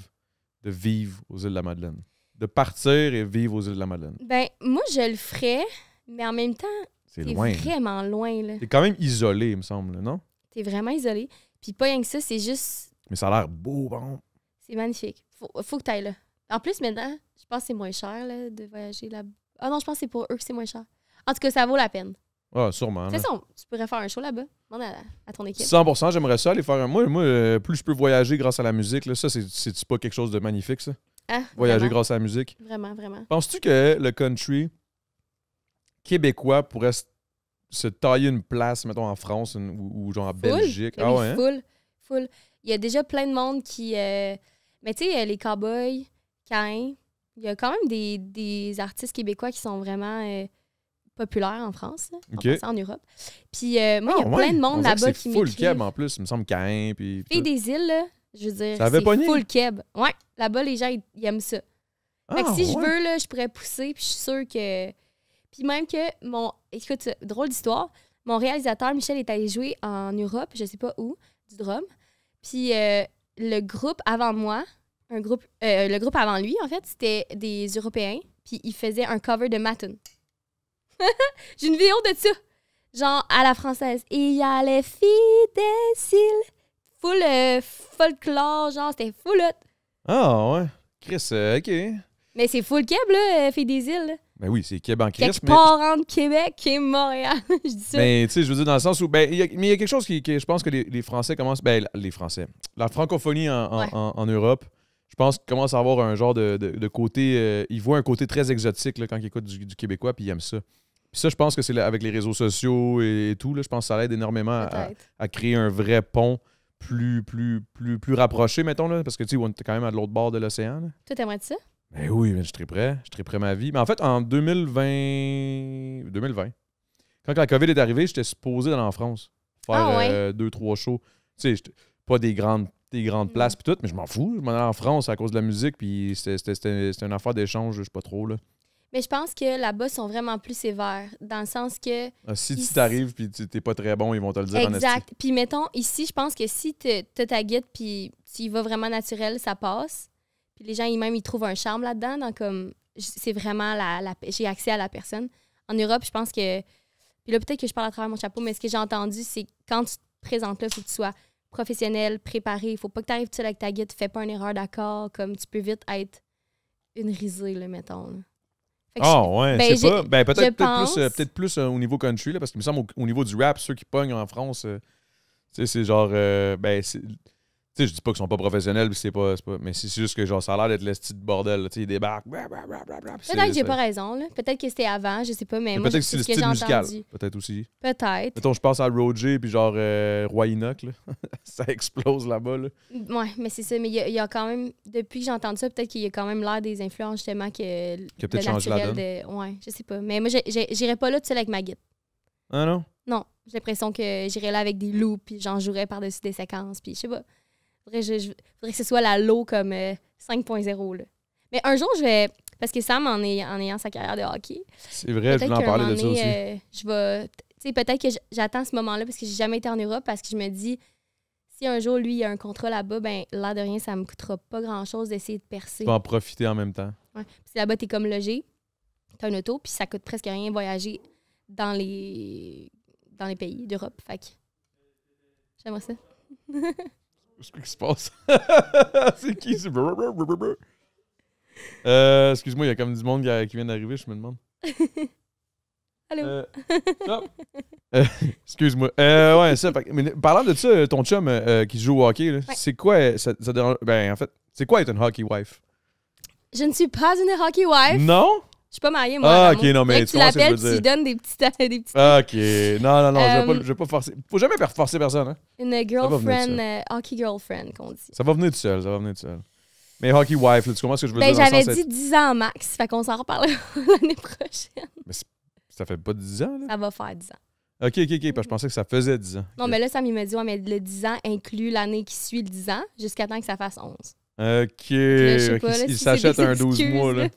de vivre aux îles de la Madeleine. De partir et vivre aux îles de la Madeleine. Ben, moi, je le ferais, mais en même temps, C'est t'es loin. vraiment loin, là. T'es quand même isolé, il me semble, non? T'es vraiment isolé. Puis pas rien que ça, c'est juste... Mais ça a l'air beau, bon. C'est magnifique. Faut que t'ailles là. En plus, maintenant, je pense que c'est moins cher là, de voyager là. Ah non, je pense que c'est pour eux que c'est moins cher. En tout cas, ça vaut la peine. Ah, sûrement. C'est ça, tu pourrais faire un show là-bas. Demande à ton équipe. 100%, j'aimerais ça aller faire un... Moi, plus je peux voyager grâce à la musique, là, ça, c'est pas quelque chose de magnifique, ça? Ah, Voyager vraiment. grâce à la musique. Vraiment, vraiment. Penses-tu que le country québécois pourrait se tailler une place, mettons, en France ou genre en Belgique? Ah oui, full. Il y a déjà plein de monde qui... Mais tu sais, les cowboys, Caïn, il y a quand même des artistes québécois qui sont vraiment populaires en France, là, OK. en Europe. Puis moi, il y a plein de monde là-bas qui m'écrivent. C'est full m'écrivent. Keb en plus, il me semble Caïn. Puis Filles des îles, là, je veux dire, ça avait c'est pogné? full Keb. Ouais, là-bas, les gens, ils aiment ça. Fait que si je veux, là, je pourrais pousser, puis je suis sûre que... Puis même que Écoute, drôle d'histoire, mon réalisateur, Michel, est allé jouer en Europe, je sais pas où, du drum. Puis le groupe avant moi, le groupe avant lui, en fait, c'était des Européens, puis ils faisaient un cover de Matten. J'ai une vidéo de ça, genre à la française. Et il y a les filles des îles, full folklore, genre, c'était full hot. Ah ouais, Chris, OK. Mais c'est full Keb, là, filles des îles. Là. Ben oui, c'est Québec en Chris. Quelque part entre Québec et Montréal. Je dis ça. Ben, tu sais, je veux dire, dans le sens où. Ben, mais il y a quelque chose qui je pense que les Français commencent. Ben, les Français. La francophonie en Europe, je pense qu'ils commencent à avoir un genre de côté. Ils voient un côté très exotique là, quand ils écoutent du québécois, puis ils aiment ça. Puis ça, je pense que c'est avec les réseaux sociaux et tout, là, je pense que ça aide énormément à créer un vrai pont plus rapproché, mettons, là, parce que tu sais, on est quand même à l'autre bord de l'océan. Là. Toi, t'aimerais-tu ça? Ben oui, je serais prêt. Je serais prêt ma vie. Mais en fait, en 2020, quand la COVID est arrivée, j'étais supposé d'aller en France. Faire 2-3 shows. Tu sais, pas des grandes places puis tout, mais je m'en fous. Je m'en allais en France à cause de la musique, puis c'était une affaire d'échange, je sais pas trop, là. Mais je pense que là-bas, ils sont vraiment plus sévères, dans le sens que... Si tu t'arrives puis t'es pas très bon, ils vont te le dire en esti. Exact. Puis mettons, ici, je pense que si t'as ta guide puis tu y vas vraiment naturel, ça passe. Puis les gens, ils trouvent un charme là-dedans. Donc, comme, c'est vraiment j'ai accès à la personne. En Europe, je pense que... Puis là, peut-être que je parle à travers mon chapeau, mais ce que j'ai entendu, c'est quand tu te présentes là, il faut que tu sois professionnel, préparé. Il faut pas que tu arrives tout seul avec ta guide. Fais pas une erreur d'accord. Comme tu peux vite être une risée, là, mettons. Là. Ouais, ben, je sais pas. Ben, peut-être plus au niveau country, là, parce qu'il me semble au niveau du rap, ceux qui pognent en France, tu sais, c'est genre... Tu sais, je dis pas qu'ils sont pas professionnels, c'est pas, mais c'est juste que genre ça a l'air d'être le style de bordel. Tu sais, ils débarquent. Peut-être que j'ai pas raison. Là. Peut-être que c'était avant, je sais pas, mais moi, peut-être que c'est le style musical. Entendu. Peut-être aussi. Peut-être. Mettons, je pense à Roger puis genre Roi Enoch, là. Ça explose là-bas. Là. Ouais, mais c'est ça. Mais il y a quand même, depuis que j'ai entendu ça, peut-être qu'il y a quand même l'air des influences justement que qui a peut-être changé la donne. Ouais, je sais pas. Mais moi, j'irais pas là tout seul avec ma guide. Ah non? Non. J'ai l'impression que j'irais là avec des loops puis j'en jouerais par-dessus des séquences. Puis je sais pas. Faudrait que ce soit la low comme 5.0. Là. Mais un jour, je vais... Parce que Sam, en ayant sa carrière de hockey... C'est vrai, je voulais en parler de ça aussi. Je vais... Tu sais, peut-être que j'attends ce moment-là parce que j'ai jamais été en Europe parce que je me dis, si un jour, lui, il a un contrat là-bas, ben l'air de rien, ça me coûtera pas grand-chose d'essayer de percer. Tu peux en profiter en même temps. Ouais. Parce que là-bas, t'es comme logé, t'as une auto, puis ça coûte presque rien voyager dans les pays d'Europe. Fait que... J'aimerais ça. Qu'est-ce qui se passe? C'est qui? Excuse-moi, il y a comme du monde qui vient d'arriver, je me demande. Allô? Excuse-moi. Ouais, ça. Mais parlant de ça, ton chum qui joue au hockey, là, c'est quoi ça ben, en fait, c'est quoi être une hockey wife? Je ne suis pas une hockey wife. Non? Je suis pas mariée, moi. Ah, ok, non, mais tu l'appelles, tu lui donnes des petites. Ok. Non, je vais pas forcer. Faut jamais forcer personne, hein? Une girlfriend, hockey girlfriend, qu'on dit. Ça va venir tout seul, Mais hockey wife, là, tu comprends ce que je veux dire? J'avais dit 10 ans max, fait qu'on s'en reparlera l'année prochaine. Mais ça fait pas 10 ans, là? Ça va faire 10 ans. Ok, parce que je pensais que ça faisait 10 ans. Non, mais là, Sam, il m'a dit, ouais, mais le 10 ans inclut l'année qui suit le 10 ans, jusqu'à temps que ça fasse 11. Ok. Il si s'achète un 12 mois, là.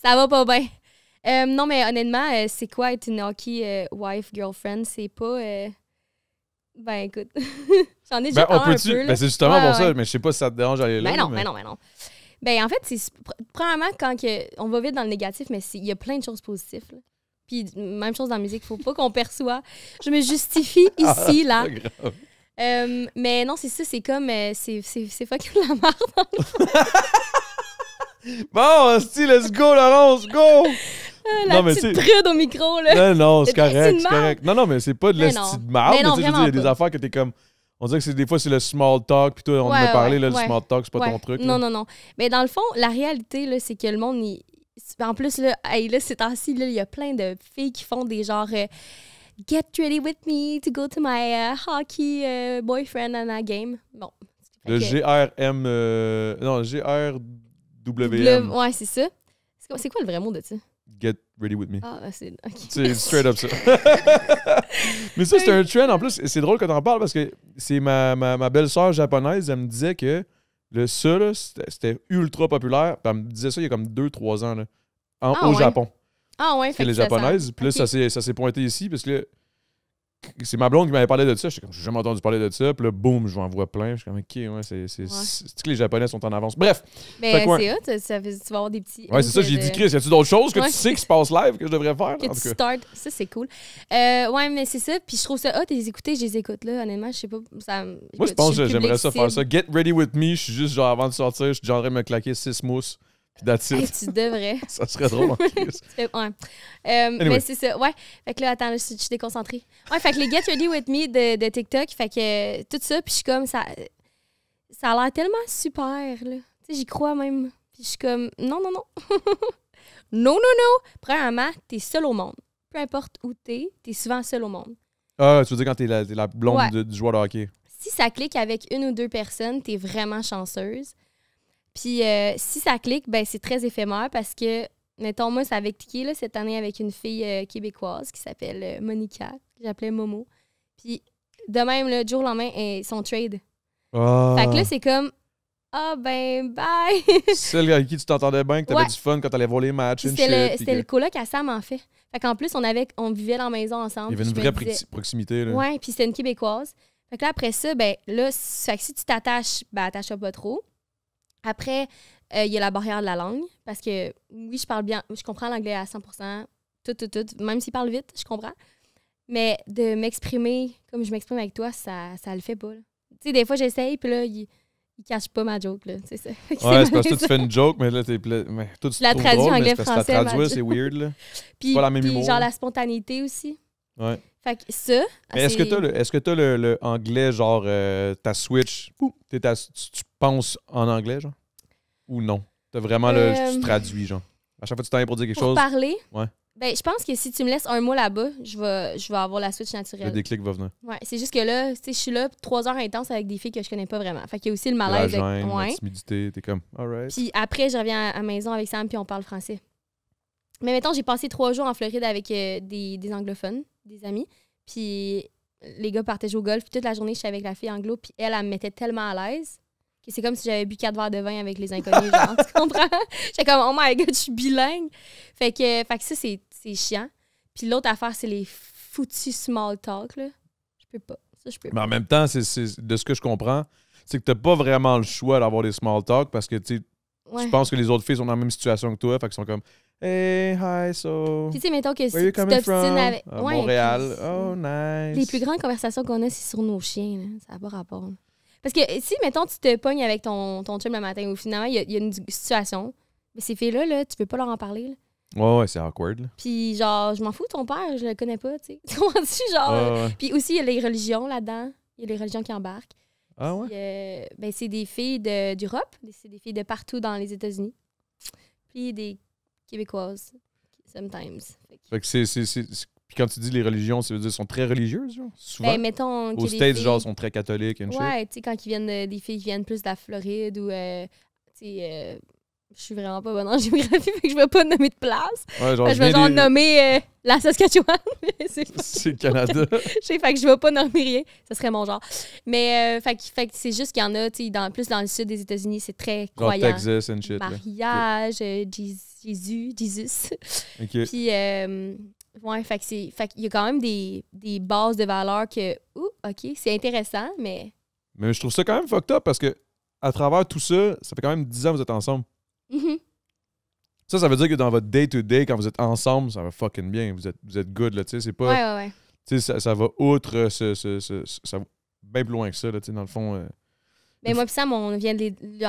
Ça va pas bien. Non, mais honnêtement, c'est quoi être une hockey wife, girlfriend? C'est pas... Ben, écoute, j'en ai déjà parlé un peu. Ben, c'est justement pour ça, mais je sais pas si ça te dérange d'aller là. Ben non. Ben, en fait, premièrement, quand on va vite dans le négatif, mais il y a plein de choses positives. Là. Puis, même chose dans la musique, faut pas qu'on perçoit. Je me justifie ici, là. Mais non, c'est ça, c'est comme. C'est fucking la merde. Bon, hostie, let's go, Laurence, go! La petite prude au micro, là. Non, c'est Le petit correct, de c'est correct. Non, mais c'est pas de Mais l'esti non. de marde, Mais non, mais tu sais, je veux dire, il y a des vraiment affaires que t'es comme... On dirait que des fois, c'est le small talk, puis toi, on en a parlé, là, le small talk, c'est pas ton truc. Non, là. non. Mais dans le fond, la réalité, là, c'est que le monde, en plus, là, ces temps-ci, il y a plein de filles qui font des genres Get ready with me to go to my hockey boyfriend and a game. Bon. Le GRM... non, GRWM. Ouais, c'est ça. C'est quoi le vrai mot de ça? Get ready with me. Ah, c'est... OK. C'est straight up ça. Mais ça, c'est un trend. En plus, c'est drôle quand t'en parles parce que c'est ma belle-sœur japonaise, elle me disait que ça, là, c'était ultra populaire. Puis elle me disait ça il y a comme 2-3 ans, là, au Japon. Ah ouais, fait que les japonaises. Puis là, ça s'est pointé ici parce que là, c'est ma blonde qui m'avait parlé de ça. J'étais comme, j'ai jamais entendu parler de ça. Puis là, boum, je m'en vois plein. Je suis comme, OK, ouais, c'est que les Japonais sont en avance. Bref. Mais c'est hot. Tu vas avoir des petits... Ouais, c'est ça. J'ai dit, Chris, y a-tu d'autres choses que tu sais qui se passent live que je devrais faire? Que tu startes. Ça, c'est cool. Ouais, mais c'est ça. Puis je trouve ça hot. Les écouter, je les écoute, là. Honnêtement, je sais pas. Moi, je pense que j'aimerais ça faire ça. Get ready with me. Je suis juste, genre, avant de sortir, je suis genre en train de me claquer 6 mousses. That's it. Tu devrais. Ça serait drôle. Ouais. Mais c'est ça. Ouais. Fait que là, attends, je suis déconcentrée. Ouais, fait que les Get Ready With Me de TikTok, fait que tout ça, puis je suis comme, ça a l'air tellement super, là. Tu sais, j'y crois même. Puis je suis comme, non. Non. Premièrement, t'es seul au monde. Peu importe où t'es souvent seul au monde. Ah, tu veux dire quand t'es la blonde du joueur de hockey. Si ça clique avec une ou deux personnes, t'es vraiment chanceuse. Puis si ça clique, ben c'est très éphémère parce que, mettons, moi, ça avait cliqué là, cette année avec une fille québécoise qui s'appelle Monica, que j'appelais Momo. Puis de même, le jour au lendemain, son trade. Ah. Fait que là, c'est comme, ben, bye! Celle avec qui tu t'entendais bien, que t'avais du fun quand t'allais voir les matchs. C'était le coloc à Sam, en fait. Fait qu'en plus, on vivait dans la maison ensemble. Il y avait une vraie proximité. Là. Ouais, puis c'était une québécoise. Fait que là, après ça, ben là, fait que si tu t'attaches, ben attache pas trop. Après, il y a la barrière de la langue, parce que oui, je parle bien, je comprends l'anglais à 100%, tout, même s'il parle vite, je comprends. Mais de m'exprimer comme je m'exprime avec toi, ça le fait pas. Tu sais, des fois, j'essaye, puis là, il cache pas ma joke, là, c'est ça. Ouais, c'est parce que tu fais une joke, mais là, toi, tu la traduis drôle, anglais-français. La traduire, c'est weird, là. Puis, pas la même humour. Genre la spontanéité aussi. Ouais. Fait que ça... Mais est-ce que t'as le anglais, genre, ta switch, tu penses en anglais, genre? Ou non? T'as vraiment tu traduis, genre? À chaque fois que tu t'en viens pour dire quelque chose? Pour parler? Ouais. Ben, je pense que si tu me laisses un mot là-bas, je vais avoir la switch naturelle. Le déclic va venir. Ouais, c'est juste que là, tu sais, je suis là 3 heures intenses avec des filles que je connais pas vraiment. Fait qu'il y a aussi le malaise. La gêne, la timidité, t'es comme, alright. Puis après, je reviens à la maison avec Sam, puis on parle français. Mais mettons, j'ai passé 3 jours en Floride avec des anglophones, des amis. Puis les gars partaient jouer au golf. Puis toute la journée, je suis avec la fille anglo. Puis elle me mettait tellement à l'aise que c'est comme si j'avais bu 4 verres de vin avec les inconnus. Genre, tu comprends? J'étais comme, oh my god, je suis bilingue. Fait que ça, c'est chiant. Puis l'autre affaire, c'est les foutus small talk. Là. Je peux pas. Ça, je peux pas. Mais en même temps, c'est de ce que je comprends, c'est que t'as pas vraiment le choix d'avoir des small talk parce que tu penses que les autres filles sont dans la même situation que toi. Fait qu'ils sont comme, hey, hi, so. Puis tu sais, mettons que si tu t'obstines avec. Montréal. Oh, nice. Les plus grandes conversations qu'on a, c'est sur nos chiens. Là. Ça n'a pas rapport. Là. Parce que si, mettons, tu te pognes avec ton chum le matin ou finalement, il y a une situation, mais ces filles-là, là, tu peux pas leur en parler. Là. Ouais, c'est awkward. Là. Puis genre, je m'en fous de ton père, je le connais pas, tu sais. Tu comprends-tu, genre? Puis aussi, il y a les religions là-dedans. Il y a les religions qui embarquent. Ah ouais? Puis, ben, c'est des filles d'Europe, c'est des filles de partout dans les États-Unis. Puis des Québécoises, sometimes. Fait que puis quand tu dis les religions, ça veut dire qu'ils sont très religieuses, genre, souvent? Ben, mettons aux States, filles... genre, sont très catholiques. Ouais, tu sais, quand ils viennent, des filles qui viennent plus de la Floride ou, tu sais, je suis vraiment pas bonne en géographie, fait que je vais pas nommer de place. Ouais, genre, je vais genre nommer la Saskatchewan. c'est le Canada. Fait que je vais pas nommer rien. Ça serait mon genre. Mais, fait que c'est juste qu'il y en a, tu sais, plus dans le sud des États-Unis, c'est très croyant. Genre Texas and shit. Mariage, Jésus. OK. Puis, ouais, fait qu'il y a quand même des bases de valeurs que, OK, c'est intéressant, mais... Mais je trouve ça quand même fucked up parce que à travers tout ça, ça fait quand même 10 ans que vous êtes ensemble. Mm-hmm. Ça veut dire que dans votre day-to-day, quand vous êtes ensemble, ça va fucking bien. Vous êtes good, là, tu sais, c'est pas... Ouais. Tu sais, ça va outre ça va bien plus loin que ça, là, tu sais, dans le fond. Mais moi, puis Sam, en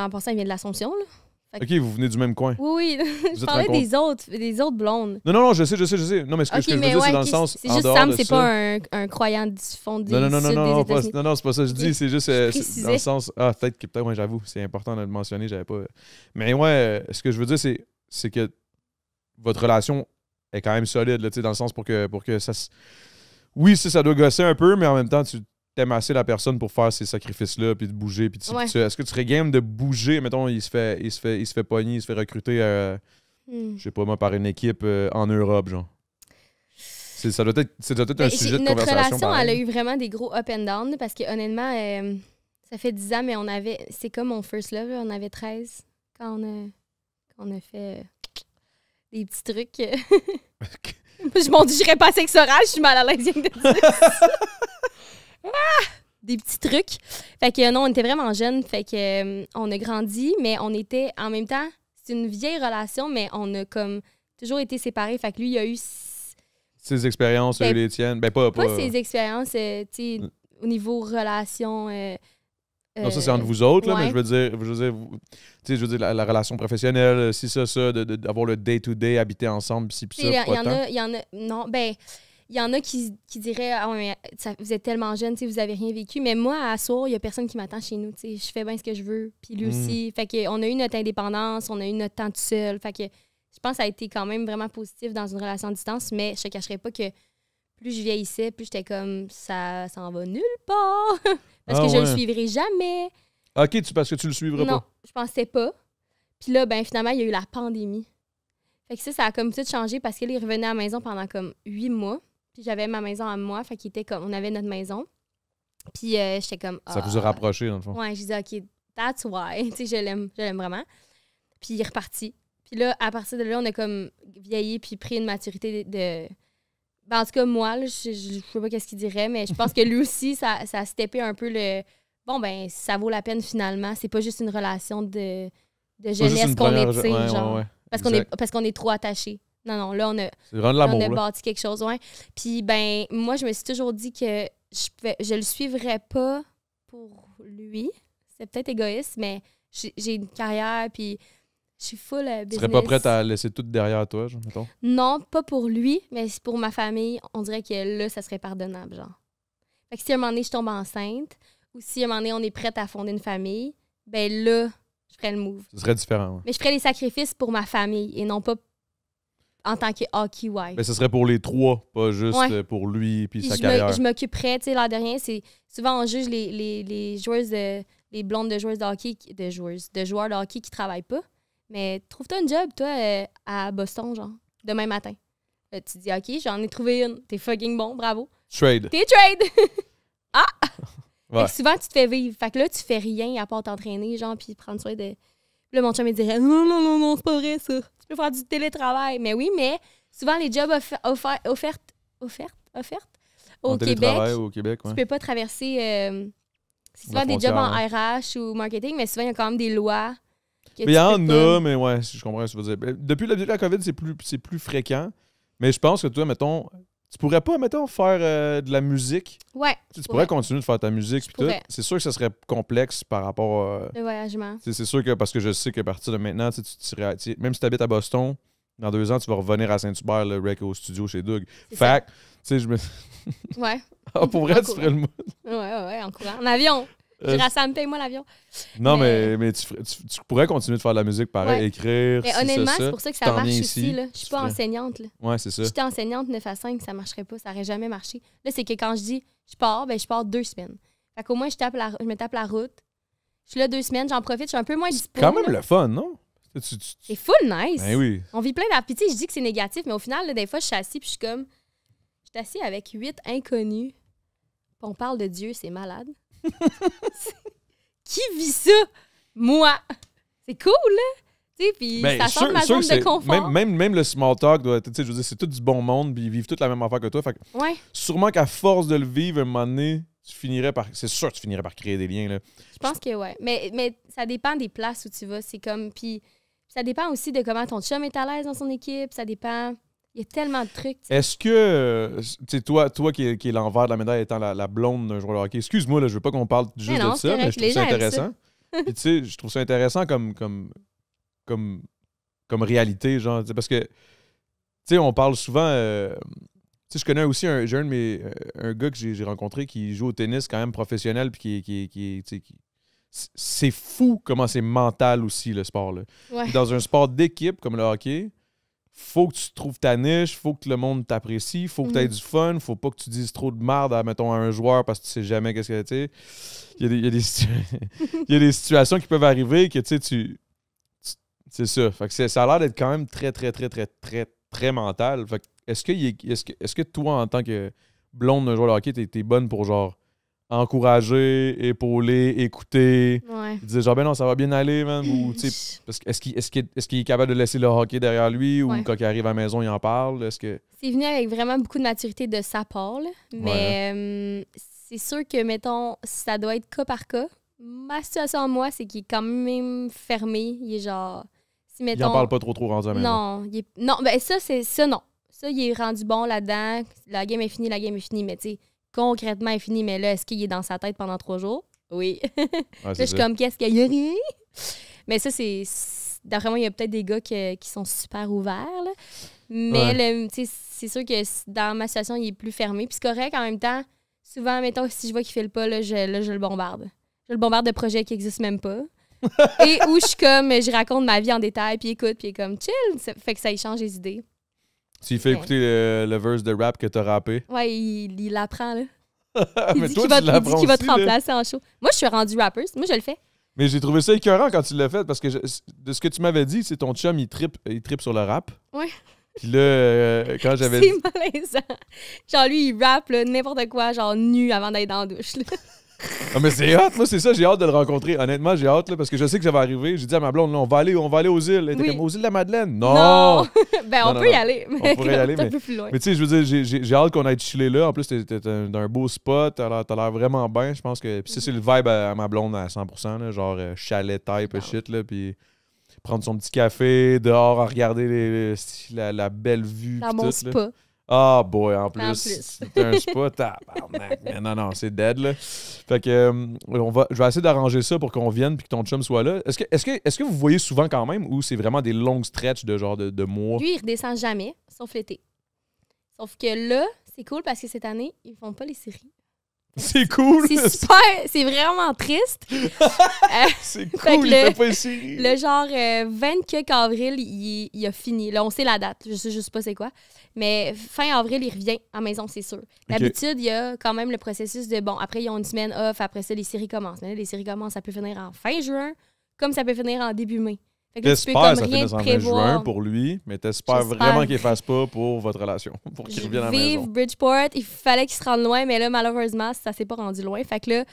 passant, il vient de l'Assomption, là. OK, vous venez du même coin. Oui, je parlais des autres blondes. Non, je sais. Non, mais ce que je veux dire, c'est dans le sens. C'est juste Sam, c'est pas un croyant du fond des Non, c'est pas ça que je dis. Oui. C'est juste dans le sens. Ah, peut-être, ouais, j'avoue, c'est important de le mentionner, j'avais pas. Mais ouais, ce que je veux dire, c'est que votre relation est quand même solide, là, dans le sens pour que ça. Oui, ça doit gosser un peu, mais en même temps, tu t'aimes assez la personne pour faire ces sacrifices-là, puis de bouger, puis est-ce que tu serais game de bouger, mettons, il se fait pogner, il se fait recruter, je sais pas moi, par une équipe en Europe, genre. Ça doit être un sujet de conversation. Notre relation, pareil. Elle a eu vraiment des gros up and down, parce que honnêtement, ça fait 10 ans, mais c'est comme mon first love, là, on avait 13 quand on a fait des petits trucs. Mon Dieu, je serais pas sexorale, je suis mal à l'aise de dire. Des petits trucs. Fait que non, on était vraiment jeunes. Fait que on a grandi, mais on était en même temps, c'est une vieille relation, mais on a comme toujours été séparés. Fait que lui, il a eu ses expériences, il a eu les tiennes. Ben pas ses expériences, tu sais, au niveau relation. Non, ça c'est entre vous autres, là, ouais. mais je veux dire, la relation professionnelle, si ça, d'avoir le day-to-day, habiter ensemble, puis ça, il y en a, non, ben, il y en a qui diraient, ah ouais, mais vous êtes tellement jeune, vous avez rien vécu. Mais moi, à soir, il y a personne qui m'attend chez nous. Je fais bien ce que je veux. Puis lui aussi. Fait qu'on a eu notre indépendance, on a eu notre temps tout seul. Fait que je pense que ça a été quand même vraiment positif dans une relation à distance. Mais je te cacherais pas que plus je vieillissais, plus j'étais comme, ça s'en va nulle part. Parce que je le suivrai jamais. OK, parce que tu le suivras pas? Non, je pensais pas. Puis là, ben finalement, il y a eu la pandémie. Fait que ça a comme tout changé parce qu'il revenait à la maison pendant comme 8 mois. Puis j'avais ma maison à moi, fait qu'il était comme, on avait notre maison. Puis j'étais comme... Ça vous a rapproché, dans le fond. Ouais, j'ai dit, OK, that's why. Tu sais, je l'aime vraiment. Puis il est reparti. Puis là, à partir de là, on a comme vieilli puis pris une maturité de... Ben, en tout cas, moi, là, je sais pas qu'est-ce qu'il dirait, mais je pense que lui aussi, ça a steppé un peu le... Bon, ben, ça vaut la peine finalement. C'est pas juste une relation de jeunesse qu'on est, tu sais, genre. Ouais. Parce qu'on est trop attachés. Non, là, on a bâti quelque chose, ouais. Puis, ben, moi, je me suis toujours dit que je le suivrais pas pour lui. C'est peut-être égoïste, mais j'ai une carrière, puis je suis full business. Tu serais pas prête à laisser tout derrière toi, genre, mettons? Non, pas pour lui, mais pour ma famille, on dirait que là, ça serait pardonnable, genre. Fait que si à un moment donné, je tombe enceinte, ou si à un moment donné, on est prête à fonder une famille, ben là, je ferais le move. Ce serait différent, ouais. Mais je ferais les sacrifices pour ma famille et non pas en tant que hockey wife. Mais ce serait pour les trois, pas juste pour lui puis sa carrière. Je m'occuperais, tu sais, l'air de rien, c'est souvent on juge les joueuses les blondes de joueuses de hockey, de joueurs de hockey qui travaillent pas. Mais trouve-toi un job, toi, à Boston, genre, demain matin. Tu dis, OK, j'en ai trouvé une. T'es fucking bon, bravo. Trade. T'es trade! Ah! Ouais. Fait que souvent, tu te fais vivre. Fait que là, tu fais rien à part t'entraîner, genre, puis prendre soin de... Là, mon chum, il dirait, non, c'est pas vrai, ça. Tu peux faire du télétravail. Mais oui, mais souvent, les jobs offerts au Québec, tu peux pas traverser... c'est souvent des jobs en RH ou marketing, mais souvent, il y a quand même des lois. Mais il y en a, mais ouais, je comprends ce que tu veux dire. Depuis le début de la COVID, c'est plus fréquent. Mais je pense que toi, mettons, tu pourrais pas, mettons, faire de la musique. Ouais. Tu pourrais continuer de faire ta musique. Puis tout. C'est sûr que ça serait complexe par rapport le voyagement. C'est sûr que, parce que je sais qu'à partir de maintenant, même si tu habites à Boston, dans 2 ans, tu vas revenir à Saint-Hubert, le rec au studio chez Doug. Fait tu sais, je me. Ouais. Ah, pour vrai, tu ferais le mot. Ouais, en courant. En avion. Je rassemble, paye-moi l'avion. Non, mais tu pourrais continuer de faire de la musique pareil, écrire. Mais honnêtement, c'est pour ça que ça marche aussi. Là. Je suis pas enseignante. Là. Ouais, c'est ça. Si j'étais enseignante 9 à 5, ça marcherait pas. Ça aurait jamais marché. Là, c'est que quand je dis je pars 2 semaines. Fait qu'au moins, je me tape la route. Je suis là 2 semaines, j'en profite, je suis un peu moins dispo. C'est quand même le fun, non? C'est full nice. Ben oui. On vit plein d'arts. Je dis que c'est négatif, mais au final, là, des fois, je suis assise puis je suis comme. Je suis assise avec 8 inconnus. Puis on parle de Dieu, c'est malade. Qui vit ça? Moi! C'est cool, là! Tu sais, puis ça sort de ma zone de confort. Même le small talk, doit, je veux dire, c'est tout du bon monde, puis ils vivent toute la même affaire que toi. Fait que sûrement qu'à force de le vivre, un moment donné, c'est sûr que tu finirais par créer des liens, là. Je pense que ouais. Mais ça dépend des places où tu vas. C'est comme, puis ça dépend aussi de comment ton chum est à l'aise dans son équipe. Ça dépend... Il y a tellement de trucs. T'sais. Est-ce que, tu sais, toi qui est l'envers de la médaille étant la blonde d'un joueur de hockey, excuse-moi, là, je veux pas qu'on parle juste non, de ça, mais je trouve les ça gens aiment intéressant. Puis tu sais, je trouve ça intéressant comme réalité, genre, parce que, tu sais, on parle souvent... tu sais, je connais aussi un gars que j'ai rencontré qui joue au tennis quand même professionnel, puis c'est fou comment c'est mental aussi, le sport, là. Ouais. Puis dans un sport d'équipe comme le hockey, faut que tu trouves ta niche, faut que le monde t'apprécie, faut que tu aies du fun, faut pas que tu dises trop de merde à, mettons, à un joueur parce que tu sais jamais qu'est-ce que tu sais. Il y a des situations qui peuvent arriver que tu sais, c'est ça. Fait que ça a l'air d'être quand même très, très, très, très, très, très mental. Fait que est-ce que toi, en tant que blonde d'un joueur de hockey, t'es bonne pour genre encourager, épauler, écouter, Ouais. dire genre ben non, ça va bien aller, man, ou tu sais, parce que est-ce qu'il est capable de laisser le hockey derrière lui, ou quand il arrive à la maison, il en parle? Est-ce que c'est venu avec vraiment beaucoup de maturité de sa part, là. Mais c'est sûr que, mettons, ça doit être cas par cas. Ma situation à moi, c'est qu'il est quand même fermé. Il est genre... Si, mettons, il en parle pas trop rendu à la maison? Non, ben ça, c'est ça, non. Ça, il est rendu bon là-dedans. La game est finie, mais tu sais, concrètement, elle est finie. Mais là, est-ce qu'il est dans sa tête pendant 3 jours? Oui. Ouais, là, je suis comme, qu'est-ce qu'il y a rien? Mais ça, c'est... D'après moi, il y a peut-être des gars qui sont super ouverts, là. Mais c'est sûr que dans ma situation, il est plus fermé. Puis c'est correct, en même temps, souvent, mettons, si je vois qu'il fait le pas, là, je le bombarde. Je le bombarde de projets qui n'existent même pas. Et où je suis comme, je raconte ma vie en détail, puis écoute, puis il est comme chill. Ça fait que ça y change les idées. Tu lui fais écouter le verse de rap que t'as rappé? Ouais, il l'apprend, là. Mais dit toi, qu'il tu l'apprends qu'il va aussi, te remplacer en show. Moi, je suis rendu rapper. Moi, je le fais. Mais j'ai trouvé ça écœurant quand tu l'as fait, parce que de ce que tu m'avais dit, c'est ton chum, il trippe sur le rap. Ouais. Puis là, quand j'avais... C'est malaisant. Genre, lui, il rappe n'importe quoi, genre nu avant d'être dans la douche, là. Ah, mais c'est hâte, moi, c'est ça, j'ai hâte de le rencontrer. Honnêtement, j'ai hâte, là, parce que je sais que ça va arriver. J'ai dit à ma blonde, là, on va aller aux îles. Elle était comme, aux îles de la Madeleine? Non! Ben, on peut y aller. On pourrait y aller, mais un peu plus loin. Mais tu sais, je veux dire, j'ai hâte qu'on aille chiller là. En plus, t'es dans un beau spot, t'as l'air vraiment bien. Je pense que... Puis ça, c'est le vibe à ma blonde à 100%, là, genre chalet type shit, là, puis prendre son petit café dehors à regarder la belle vue. Dans mon tout, spa. Là. Ah, boy, en plus. C'est un spot. Mais non, c'est dead, là. Fait que je vais essayer d'arranger ça pour qu'on vienne puis que ton chum soit là. Est-ce que vous voyez souvent quand même ou c'est vraiment des longues stretches de genre de mois? Lui, il redescend jamais, sauf l'été. Sauf que là, c'est cool parce que cette année, ils font pas les séries. C'est cool! C'est super, c'est vraiment triste. C'est cool, il fait pas les séries. Le genre 24 avril, il a fini. Là, on sait la date, je sais juste pas c'est quoi. Mais fin avril, il revient à la maison, c'est sûr. D'habitude, il y a quand même le processus de, bon, après, ils ont une semaine off, après ça, les séries commencent. Mais là, les séries commencent, ça peut finir en fin juin, comme ça peut finir en début mai. Fait que là, tu peux comme ça rien finisse en prévoir. juin pour lui, mais t'espères vraiment qu'il ne fasse pas pour votre relation, pour qu'il revienne à la maison. Bridgeport, il fallait qu'il se rende loin, mais là, malheureusement, ça s'est pas rendu loin. Fait que là,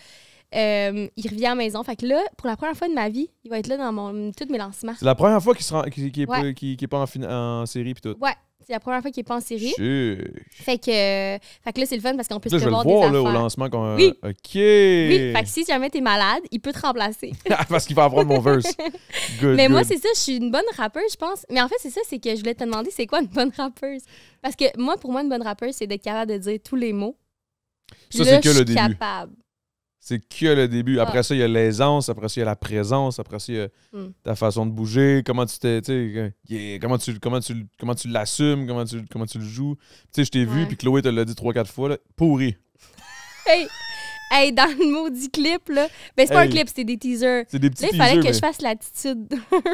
il revient à la maison. Fait que là, pour la première fois de ma vie, il va être là dans tous mes lancements. C'est la première fois qu'il est pas en série pis tout. Ouais, c'est la première fois qu'il est pas en série. Fait que là, c'est le fun parce qu'on peut se prévoir des affaires. Là, au lancement. Oui. OK. Oui, fait que si jamais t'es malade, il peut te remplacer. Parce qu'il va avoir mon verse. Good, mais moi, c'est ça, je suis une bonne rappeuse, je pense. Mais en fait, c'est ça, c'est que je voulais te demander, c'est quoi une bonne rappeuse? Parce que pour moi, une bonne rappeuse, c'est d'être capable de dire tous les mots. Ça, c'est que le début. Capable. C'est que le début. Après ça, il y a l'aisance. Après ça, il y a la présence. Après ça, il y a ta façon de bouger. Comment tu comment tu l'assumes. Comment tu le joues. Tu sais, je t'ai vu, puis Chloé te l'a dit 3-4 fois. Là, pourri. Hey, dans le maudit clip, là. Ben, c'est pas un clip, c'était des teasers. C'est des petits là, il fallait que je fasse l'attitude.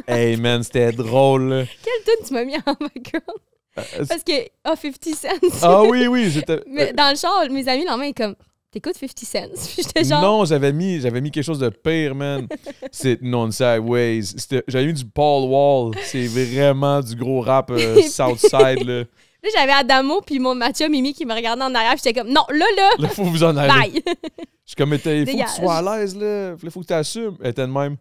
Hey, man, c'était drôle, là. Quelle tune tu m'as mis en background? Parce que, 50 Cent. Ah oui, j'étais... Mais dans le char, mes amis, dans main, ils comme... T'écoutes 50 Cent? Puis j'étais genre... Non, j'avais mis quelque chose de pire, man. C'est non sideways. J'avais mis du Paul Wall. C'est vraiment du gros rap Southside, là. Là, j'avais Adamo puis mon Mathieu Mimi qui me regardait en arrière. J'étais comme, non, là. Là, faut vous en aller. Bye. Je suis comme, il faut que tu sois à l'aise, là. Il faut que tu assumes. Elle était de même.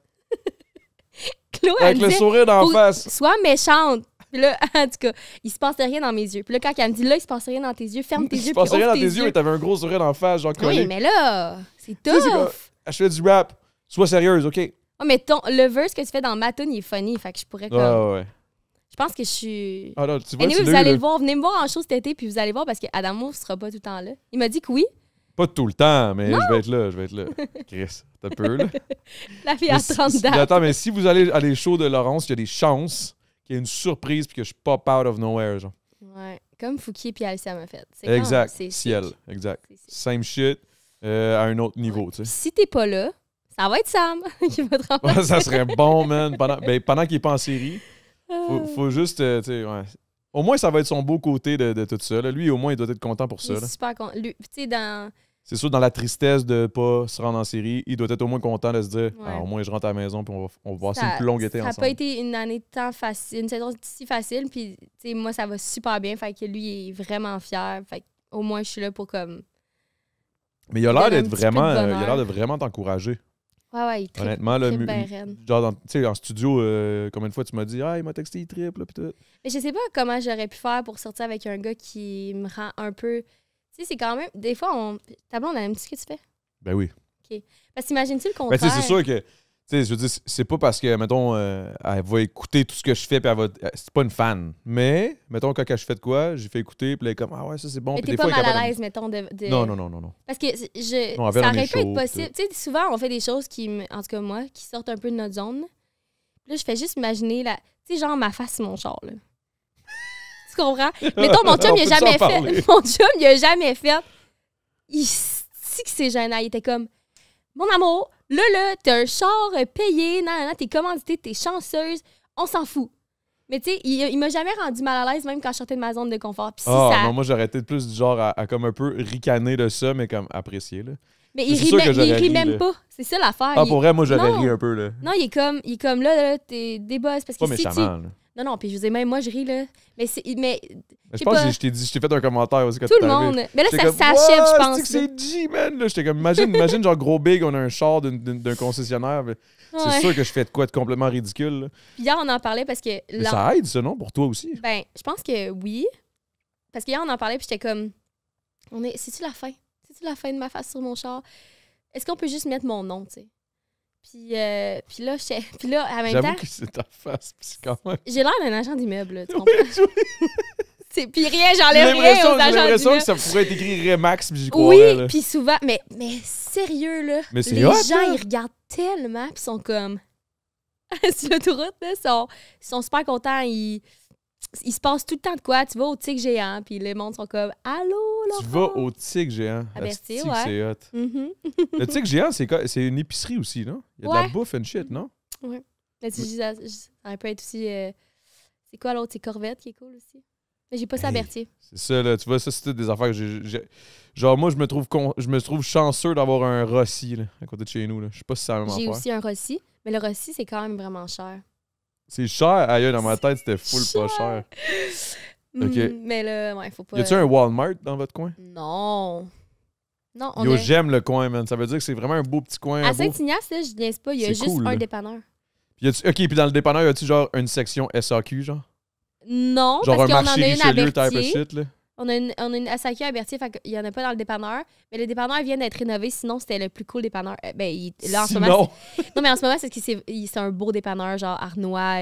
Chloé, avec le sourire d'en face. Sois méchante. Puis là, en tout cas, il se passait rien dans mes yeux. Puis là, quand elle me dit, là, il se passe rien dans tes yeux, ferme tes yeux. Il se passait rien dans tes yeux, mais t'avais un gros sourire d'en face, genre collé. Oui, mais là, c'est tough. Je fais du rap. Sois sérieuse, OK? Oh, mais le verse que tu fais dans ma tune, il est funny. Fait que je pourrais comme... Ouais. Je pense que je suis... Ah non, tu vois, Anyway, tu vous l'as eu, allez là. le voir. Venez me voir en show cet été, puis vous allez voir parce que Adamo sera pas tout le temps là. Il m'a dit que oui. Pas tout le temps, mais je vais être là. Chris, t'as peu, là. La fille Mais à 30 dates. Attends, mais si vous allez à les shows de Laurence, il y a des chances qu'il y ait une surprise puis que je pop out of nowhere, genre. Ouais, comme Fouki et Alicia m'a fait. C'est Exact. c'est Ciel, sick. exact. C'est sick. Same shit à un autre niveau, tu sais. Si t'es pas là, ça va être Sam qui va te remplacer. Ouais, ça serait bon, man. Pendant qu'il est pas en série, faut juste, tu sais, ouais. Au moins, ça va être son beau côté de tout ça. Là. Lui, au moins, il doit être content pour ça. Il est là. super content. Tu sais, dans... C'est sûr, dans la tristesse de pas se rendre en série, il doit être au moins content de se dire Ouais. ah, au moins, je rentre à la maison puis on va passer Ça- une plus longue été Ça n'a ensemble. pas été une année de temps facile, une saison si facile. Puis, tu sais, moi, ça va super bien. Fait que lui, il est vraiment fier. Fait que, au moins, je suis là pour comme. Mais il a l'air donne un d'être petit peu de vraiment, il a bonheur. l'air de vraiment t'encourager. Ouais, il trippe. Honnêtement, là, trippe ben raide. genre, tu sais, en studio, combien de fois tu m'as dit ah, il m'a texté, il triple, là, pis tout. Mais je sais pas comment j'aurais pu faire pour sortir avec un gars qui me rend un peu. Tu sais, c'est quand même. Des fois, ta blonde, elle aime ce que tu fais. Ben oui. Parce qu'imagines-tu le Ben, contraire? tu sais, c'est sûr que, tu sais, je veux dire, c'est pas parce que, mettons, elle va écouter tout ce que je fais, puis elle va. C'est pas une fan. Mais, mettons, quand je fais de quoi, j'ai fait écouter, puis elle est comme, ah ouais, ça c'est bon. Mais Puis t'es des pas fois, elle est mal à capable l'aise, mettons, de... Non. Parce que Non, elle ça verra aurait mes pu être shows, possible. tout. Tu sais, souvent, on fait des choses qui, en tout cas moi, qui sortent un peu de notre zone. Puis là, je fais juste imaginer, tu sais, genre ma face sur mon char, là. Tu comprends? Mettons, mon chum, On il a peut-tu en jamais parler? fait... Mon chum, il a jamais fait... Il sait que c'est gênant. Il était comme... Mon amour, là, t'as un char payé, t'es commandité, t'es chanceuse, on s'en fout. Mais tu sais, il m'a jamais rendu mal à l'aise, même quand je sortais de ma zone de confort. Puis si Ah ça... non, moi j'aurais été plus du genre à comme un peu ricaner de ça, mais comme apprécier, là. Mais C'est il rit, sûr que il j'aurais rit ri, même là. pas. C'est ça l'affaire. Ah, Il- pour vrai, moi j'aurais Non. ri un peu, là. Non, il est comme là, t'es des boss. Parce que Pas si tu... méchamment, là. Non, puis je vous dis, même moi, je ris, là. Mais Mais je sais pense pas. que je t'ai fait un commentaire aussi quand tout t'es le arrivé. monde. Mais là, J'étais ça comme, s'achève, je What? pense. C'est que c'est G, man. Là, j'étais comme, imagine, genre gros big, on a un char d'un concessionnaire. Mais là. c'est Ouais. sûr que je fais de quoi de complètement ridicule. Là. Puis hier, on en parlait parce que... Mais ça aide, ça, non? Pour toi aussi. Ben, je pense que oui. Parce qu'hier, on en parlait, puis j'étais comme... C'est-tu la fin? C'est-tu la fin de ma face sur mon char? Est-ce qu'on peut juste mettre mon nom, tu sais? Puis là, en même J'avoue temps, que c'est ta face. Puis c'est quand même. j'ai l'air d'un agent d'immeuble, là, tu Oui, comprends? Puis rien, j'enlève J'ai rien aux l'impression agents que d'immeuble. ça pourrait être écrit Remax, puis j'y croirais. Oui, Là. puis souvent, mais sérieux, là, Mais c'est les hot, gens, là. ils regardent tellement, puis sont comme... sur l'autoroute, là, ils sont super contents, ils se passent tout le temps de quoi. Tu vas au tigre géant, puis les monde sont comme « Allô, Laurent? » Tu vas au tigre géant. À Berthier, Asti que ouais. c'est hot. Mhm. Le tigre géant, c'est une épicerie aussi, non? Il y a de la Ouais. bouffe and shit, non? Mais tu dis, ça peut être aussi... c'est quoi l'autre? C'est Corvette qui est cool aussi. Mais j'ai pas ça à Hey. Berthier. C'est ça, là. Tu vois, ça, c'est toutes des affaires que genre, moi, je me trouve chanceux d'avoir un Rossi, là, à côté de chez nous, là. Je sais pas si c'est la même J'ai affaire. aussi un Rossi, mais le Rossi, c'est quand même vraiment cher. C'est cher. Aïe, dans ma tête, c'était full pas cher. Ok. Mais là, ouais, faut pas... Y a-tu un Walmart dans votre coin? Non. Non, on Yo, est... j'aime le coin, man. Ça veut dire que c'est vraiment un beau petit coin. À beau. Saint-Ignace, là, je niaise pas, il y a C'est juste cool, un là. dépanneur. Ok, puis dans le dépanneur, y a-tu genre une section SAQ, genre? Non, Genre parce un qu'on en marché a une à Richelieu type of Berthier. shit, là? On a une SAQ à Berthier, fait qu'il y en a pas dans le dépanneur. Mais le dépanneur vient d'être rénové, sinon c'était le plus cool dépanneur. Là, en ce moment, non, mais en ce moment, c'est que c'est un beau dépanneur, genre Arnois.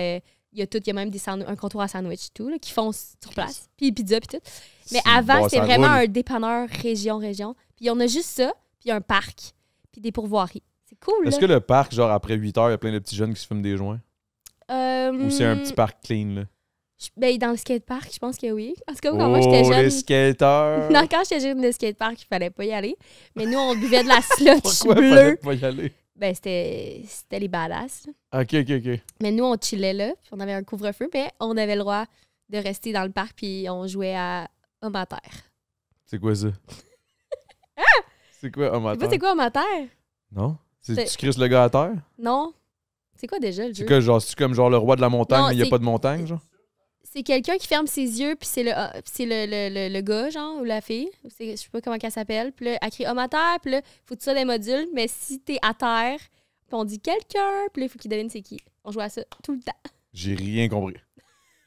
Il y a tout, il y a même un comptoir à sandwich et tout, là, qui font sur place. Puis pizza, puis tout. Mais C'est avant, bon, c'était ça vraiment roule. un dépanneur région. Puis on a juste ça, puis un parc, puis des pourvoiries. C'est cool, Est-ce là. que le parc, genre après 8 heures, il y a plein de petits jeunes qui se fument des joints? Ou c'est un petit parc clean, là? Dans le skatepark, je pense que oui. En tout cas, quand moi, j'étais Oh, jeune... les skateurs! Non, quand j'étais jeune, le skatepark, il fallait pas y aller. Mais nous, on buvait de la slotch Pourquoi bleue. fallait pas y aller? Ben, c'était les badass, là. Ok. Mais nous, on chillait là, puis on avait un couvre-feu, mais on avait le droit de rester dans le parc, puis on jouait à Homme à terre. C'est quoi ça? C'est quoi, homme à Tu sais pas terre? c'est quoi Homme à terre? Non? C'est- Tu crisses le gars à terre? Non. C'est quoi déjà le C'est jeu? que genre, c'est comme genre le roi de la montagne, Non, mais il n'y a c'est- pas de montagne, genre? C'est quelqu'un qui ferme ses yeux, puis c'est le gars, genre, ou la fille. Je sais pas comment elle s'appelle. Puis là, elle crie Homme à terre, puis là, faut que tu sois des modules, mais si t'es à terre, puis on dit quelqu'un, puis là, il faut qu'il devine c'est qui. On joue à ça tout le temps. J'ai rien compris.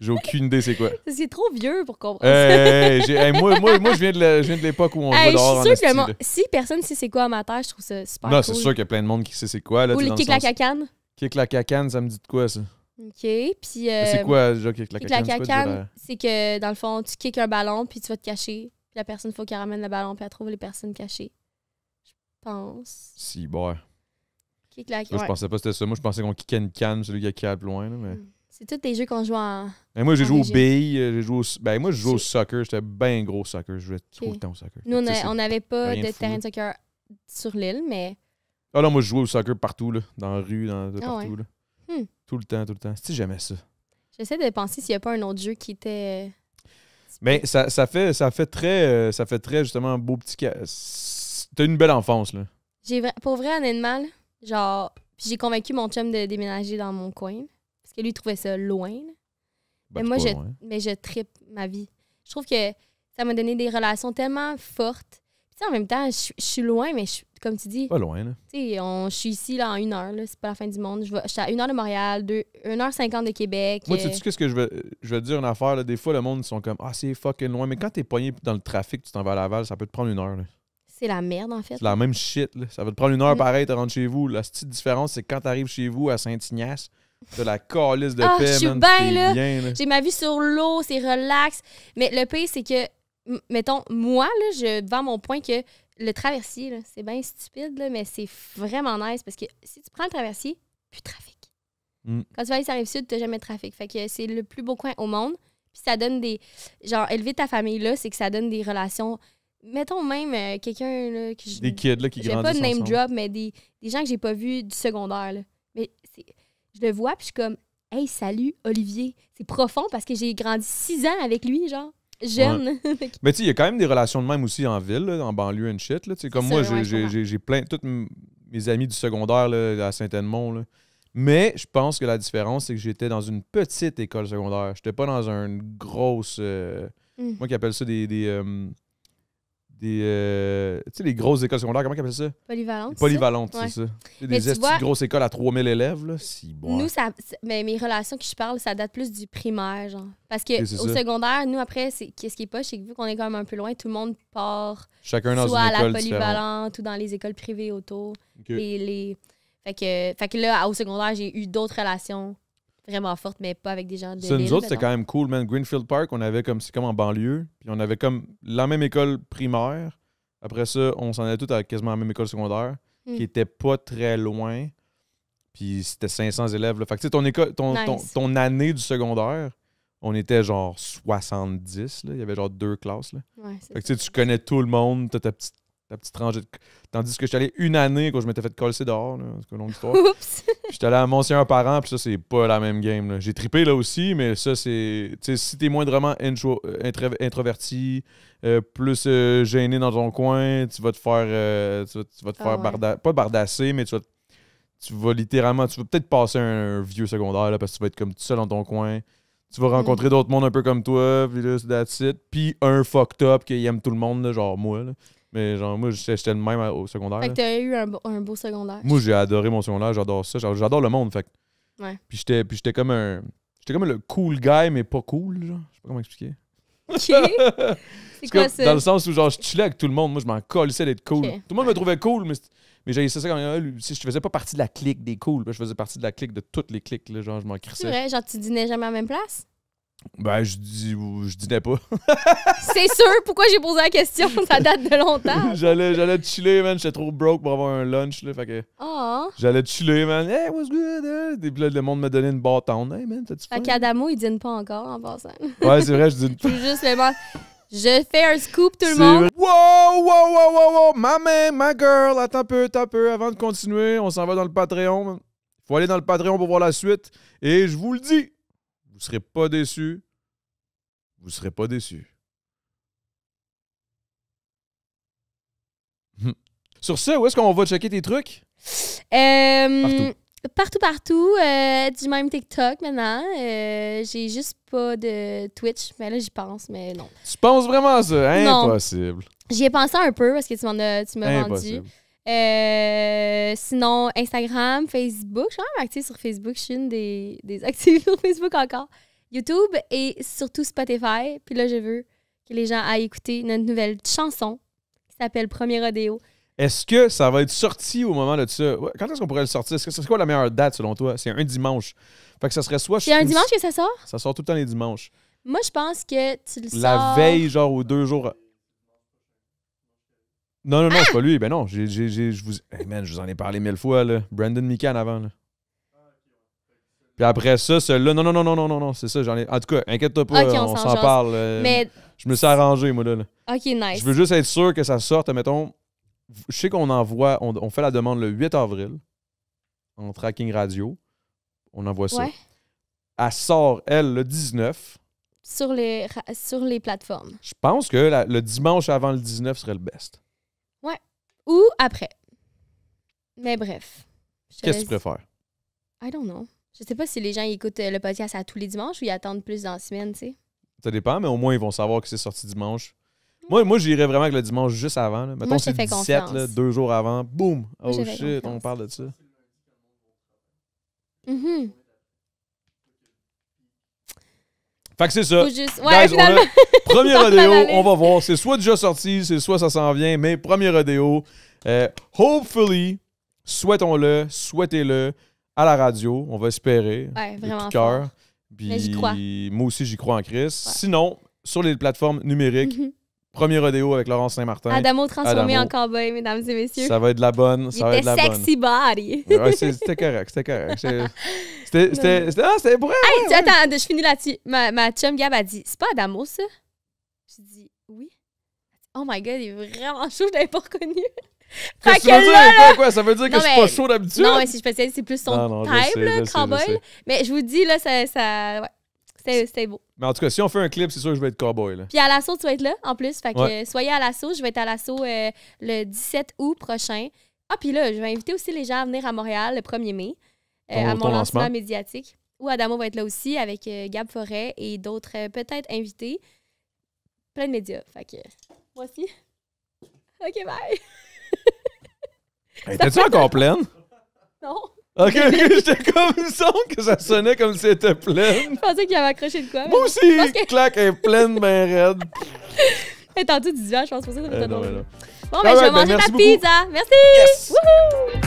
J'ai aucune idée c'est quoi. C'est trop vieux pour comprendre. Moi, je viens de l'époque où on Hey, jouait dehors en je suis sûre esti, que là. si personne sait c'est quoi amateur, je trouve ça super Non, cool. c'est sûr qu'il y a plein de monde qui sait c'est quoi. Là, Ou tu sais, le dans kick le la sens- cacane. Kick la cacane, ça me dit de quoi, ça? OK. Puis. C'est quoi, genre, kick la cacane? La cacane, c'est que dans le fond, tu kicks un ballon, puis tu vas te cacher. Puis la personne, il faut qu'elle ramène le ballon, puis elle trouve les personnes cachées. Je pense. Si, bon. Kick la Je pensais pas que c'était ça. Moi, je pensais qu'on kickait une canne, celui qui a kické plus loin. Là, mais... C'est tous des jeux qu'on joue en. Mais moi, j'ai joué au billes. Moi, je jouais au soccer. J'étais bien gros soccer. Je jouais tout le temps au soccer. Nous, on n'avait pas de terrain de soccer sur l'île, mais. Ah non, moi, je jouais au soccer partout, là, dans la rue, partout. Ouais. Là. Tout le temps. Si j'aimais ça. J'essaie de penser s'il n'y a pas un autre jeu qui était. Mais ça fait très justement beau petit. T'as une belle enfance, là. Pour vrai, honnêtement, là, genre. Puis j'ai convaincu mon chum de déménager dans mon coin. Parce que lui, il trouvait ça loin. Ben, mais moi, je trippe ma vie. Je trouve que ça m'a donné des relations tellement fortes. Puis en même temps, je suis loin, mais comme tu dis. Pas loin, là. Tu sais, je suis ici là, en 1 heure. C'est pas la fin du monde. Je suis à 1 heure de Montréal, 1h50 de Québec. Moi, tu sais qu'est-ce que je vais te dire une affaire? Là. Des fois, le monde, ils sont comme ah, c'est fucking loin. Mais quand t'es pogné dans le trafic, tu t'en vas à Laval, ça peut te prendre 1 heure. Là. C'est la merde, en fait. C'est la même shit. Là. Ça va te prendre 1 heure pareil, tu rentres chez vous. La petite différence, c'est que quand t'arrives chez vous à Saint-Ignace, t'as la calice de paix, je suis man. bien, là. Bien, j'ai ma vue sur l'eau, c'est relax. Mais le pire, c'est que, mettons, moi, là, je vends mon point que le traversier, là, c'est bien stupide, là, mais c'est vraiment nice parce que si tu prends le traversier, plus de trafic. Quand tu vas aller sur la Rive-Sud, t'as jamais de trafic. Fait que c'est le plus beau coin au monde. Puis ça donne des... Genre, élever ta famille là, c'est que ça donne des relations... Mettons même quelqu'un là, que des kids là, qui grandissent pas de name ensemble. drop, mais des gens que j'ai pas vus du secondaire. Là. Mais je le vois, puis je suis comme, hey, salut, Olivier. C'est profond parce que j'ai grandi 6 ans avec lui, genre, jeune. Ouais. Mais tu sais, il y a quand même des relations de même aussi en ville, là, en banlieue and shit. Là, comme moi, j'ai plein... Tous mes amis du secondaire là, à Saint-Edmond. Là. Mais je pense que la différence, c'est que j'étais dans une petite école secondaire. J'étais pas dans une grosse... Moi qui appelle ça tu sais, les grosses écoles secondaires, comment ils appellent ça? Polyvalentes. Polyvalentes, ouais. c'est ça. Des grosses écoles à 3000 élèves, là. Si, bon. Nous, mes relations que je parle, ça date plus du primaire, genre. Parce qu'au secondaire, nous, après, qu'est-ce qui est poche, c'est que vu qu'on est quand même un peu loin, tout le monde part chacun dans soit une à école la polyvalente ou dans les écoles privées autour. Okay. Fait que là, au secondaire, j'ai eu d'autres relations vraiment fortes, mais pas avec des gens de l'île. Nous autres, c'était quand même cool, man. Greenfield Park, on avait c'est comme en banlieue. Puis on avait comme la même école primaire. Après ça, on s'en allait tous à quasiment la même école secondaire, qui était pas très loin. Puis c'était 500 élèves. Là. Fait que tu sais, ton année du secondaire, on était genre 70. Là. Il y avait genre 2 classes. Là. Ouais, fait que tu connais tout le monde, t'as ta petite rangée de... Tandis que j'étais allé une année quand je m'étais fait coller dehors, là, c'est une longue histoire. Oups! J'étais allé à Mont-Seigneur par an, puis ça, c'est pas la même game. Là. J'ai trippé là aussi, mais ça, c'est... Tu sais, si t'es moindrement introverti, plus gêné dans ton coin, tu vas te faire... pas bardasser, mais tu vas littéralement... Tu vas peut-être passer un vieux secondaire, là, parce que tu vas être comme tout seul dans ton coin. Tu vas rencontrer d'autres mondes un peu comme toi, puis là, c'est that's it. Puis un fucked up qui aime tout le monde, là, genre moi, là. Mais genre, moi, j'étais le même au secondaire. Fait que t'as eu un beau secondaire. Moi, j'ai adoré mon secondaire, j'adore ça. J'adore le monde, fait que... Ouais. Puis j'étais comme un... J'étais comme le cool guy, mais pas cool, genre. Je sais pas comment expliquer. OK. C'est quoi ça? Dans le sens où, genre, je chillais avec tout le monde. Moi, je m'en colissais d'être cool. Okay. Tout le monde me trouvait cool, mais j'ai ça quand si je faisais pas partie de la clique des cools. Je faisais partie de la clique de toutes les cliques, là, genre, je m'en crissais. C'est vrai? Genre, tu dînais jamais à la même place? Ben, je dînais pas. C'est sûr, pourquoi j'ai posé la question? Ça date de longtemps. J'allais chiller, man. J'étais trop broke pour avoir un lunch, là. Fait que j'allais chiller, man. Hey, what's good? Hein? Et puis là, le monde me donnait une bâtonne. Hey, man, t'as-tu faim? Fait qu'Adamo, il dîne pas encore, en passant. Ouais, c'est vrai, je dîne pas. Je fais un scoop, tout le monde. Wow! Ma man, ma girl. Attends un peu. Avant de continuer, on s'en va dans le Patreon, man. Faut aller dans le Patreon pour voir la suite. Et je vous le dis, vous serez pas déçus. Vous serez pas déçus. Sur ce, où est-ce qu'on va checker tes trucs? Partout. Du même TikTok maintenant. J'ai juste pas de Twitch. Mais là, j'y pense, mais non. Tu penses vraiment à ça? Impossible. Non. J'y ai pensé un peu parce que tu m'as vendu. Sinon, Instagram, Facebook. Je suis quand même active sur Facebook. Je suis une des actives sur Facebook encore. YouTube et surtout Spotify. Puis là, je veux que les gens aillent écouter notre nouvelle chanson qui s'appelle Premier Rodéo. Est-ce que ça va être sorti au moment de ça? Quand est-ce qu'on pourrait le sortir? C'est quoi la meilleure date selon toi? C'est un dimanche. Fait que ça serait soit... C'est un dimanche que ça sort? Ça sort tout le temps les dimanches. Moi, je pense que tu le sors... La veille, genre, aux 2 jours... Non, c'est pas lui. Ben non, Hey man, je vous en ai parlé 1000 fois, là. Brandon Mikan avant, là. Puis après ça, celui-là... Non, c'est ça, j'en ai... En tout cas, inquiète-toi pas, Ok, on s'en parle. Mais... Je me suis arrangé, moi, là. OK, nice. Je veux juste être sûr que ça sorte, mettons... Je sais qu'on envoie... On fait la demande le 8 avril, en tracking radio. On envoie ça. Ouais. Elle sort, elle, le 19. Sur les plateformes. Je pense que le dimanche avant le 19 serait le best. Ouais. Ou après. Mais bref. Qu'est-ce que tu préfères? I don't know. Je sais pas si les gens écoutent le podcast à tous les dimanches ou ils attendent plus dans la semaine, tu sais. Ça dépend, mais au moins, ils vont savoir que c'est sorti dimanche. Moi j'irais vraiment avec le dimanche juste avant. Là. Mettons, c'est le 17, là, 2 jours avant. Boum! Oh shit, on parle de ça. Mm-hmm. Fait que c'est ça. Juste... Ouais, Guys, premier rodéo, on va voir. C'est soit déjà sorti, c'est soit ça s'en vient, mais premier rodéo. Hopefully, souhaitons-le, souhaitez-le à la radio. On va espérer. Ouais, vraiment cœur. Mais j'y crois. Moi aussi, j'y crois en Chris. Ouais. Sinon, sur les plateformes numériques, premier rodéo avec Laurence Saint-Martin. Adamo transformé en cowboy, mesdames et messieurs. Ça va être de la bonne. Ça va être de la sexy body. Ouais, c'était correct, c'était correct. C'était pour elle. Hey, attends, je finis là-dessus. Ma chum Gab a dit, c'est pas Adamo, ça? J'ai dit, oui. Oh my God, il est vraiment chaud, je l'avais pas reconnu. Qu'est-ce que tu veux dire? Quoi? Ça veut dire que je suis pas chaud d'habitude? Non, mais si je spécialise, c'est plus son type, là, cowboy. Mais je vous dis, là, ouais. C'était beau. Mais en tout cas, si on fait un clip, c'est sûr que je vais être cowboy. Là. Puis à l'assaut, tu vas être là, en plus. Fait que soyez à l'assaut. Je vais être à l'assaut le 17 août prochain. Ah, puis là, je vais inviter aussi les gens à venir à Montréal le 1er mai, à mon lancement médiatique. Où Adamo va être là aussi avec Gab Forêt et d'autres peut-être invités. Plein de médias. Fait que, moi aussi. OK, bye. Hey, t'es-tu encore pleine? Non. OK, j'étais comme une sonde que ça sonnait comme si c'était pleine. Je pensais qu'il avait accroché de quoi. Moi aussi, claque, elle est pleine, ben raide. Hey, tantôt, du dimanche, je pense pour ça, ça fait drôle. Non. Bon, ben, je vais manger ta pizza. Merci! Yes! Wouhou!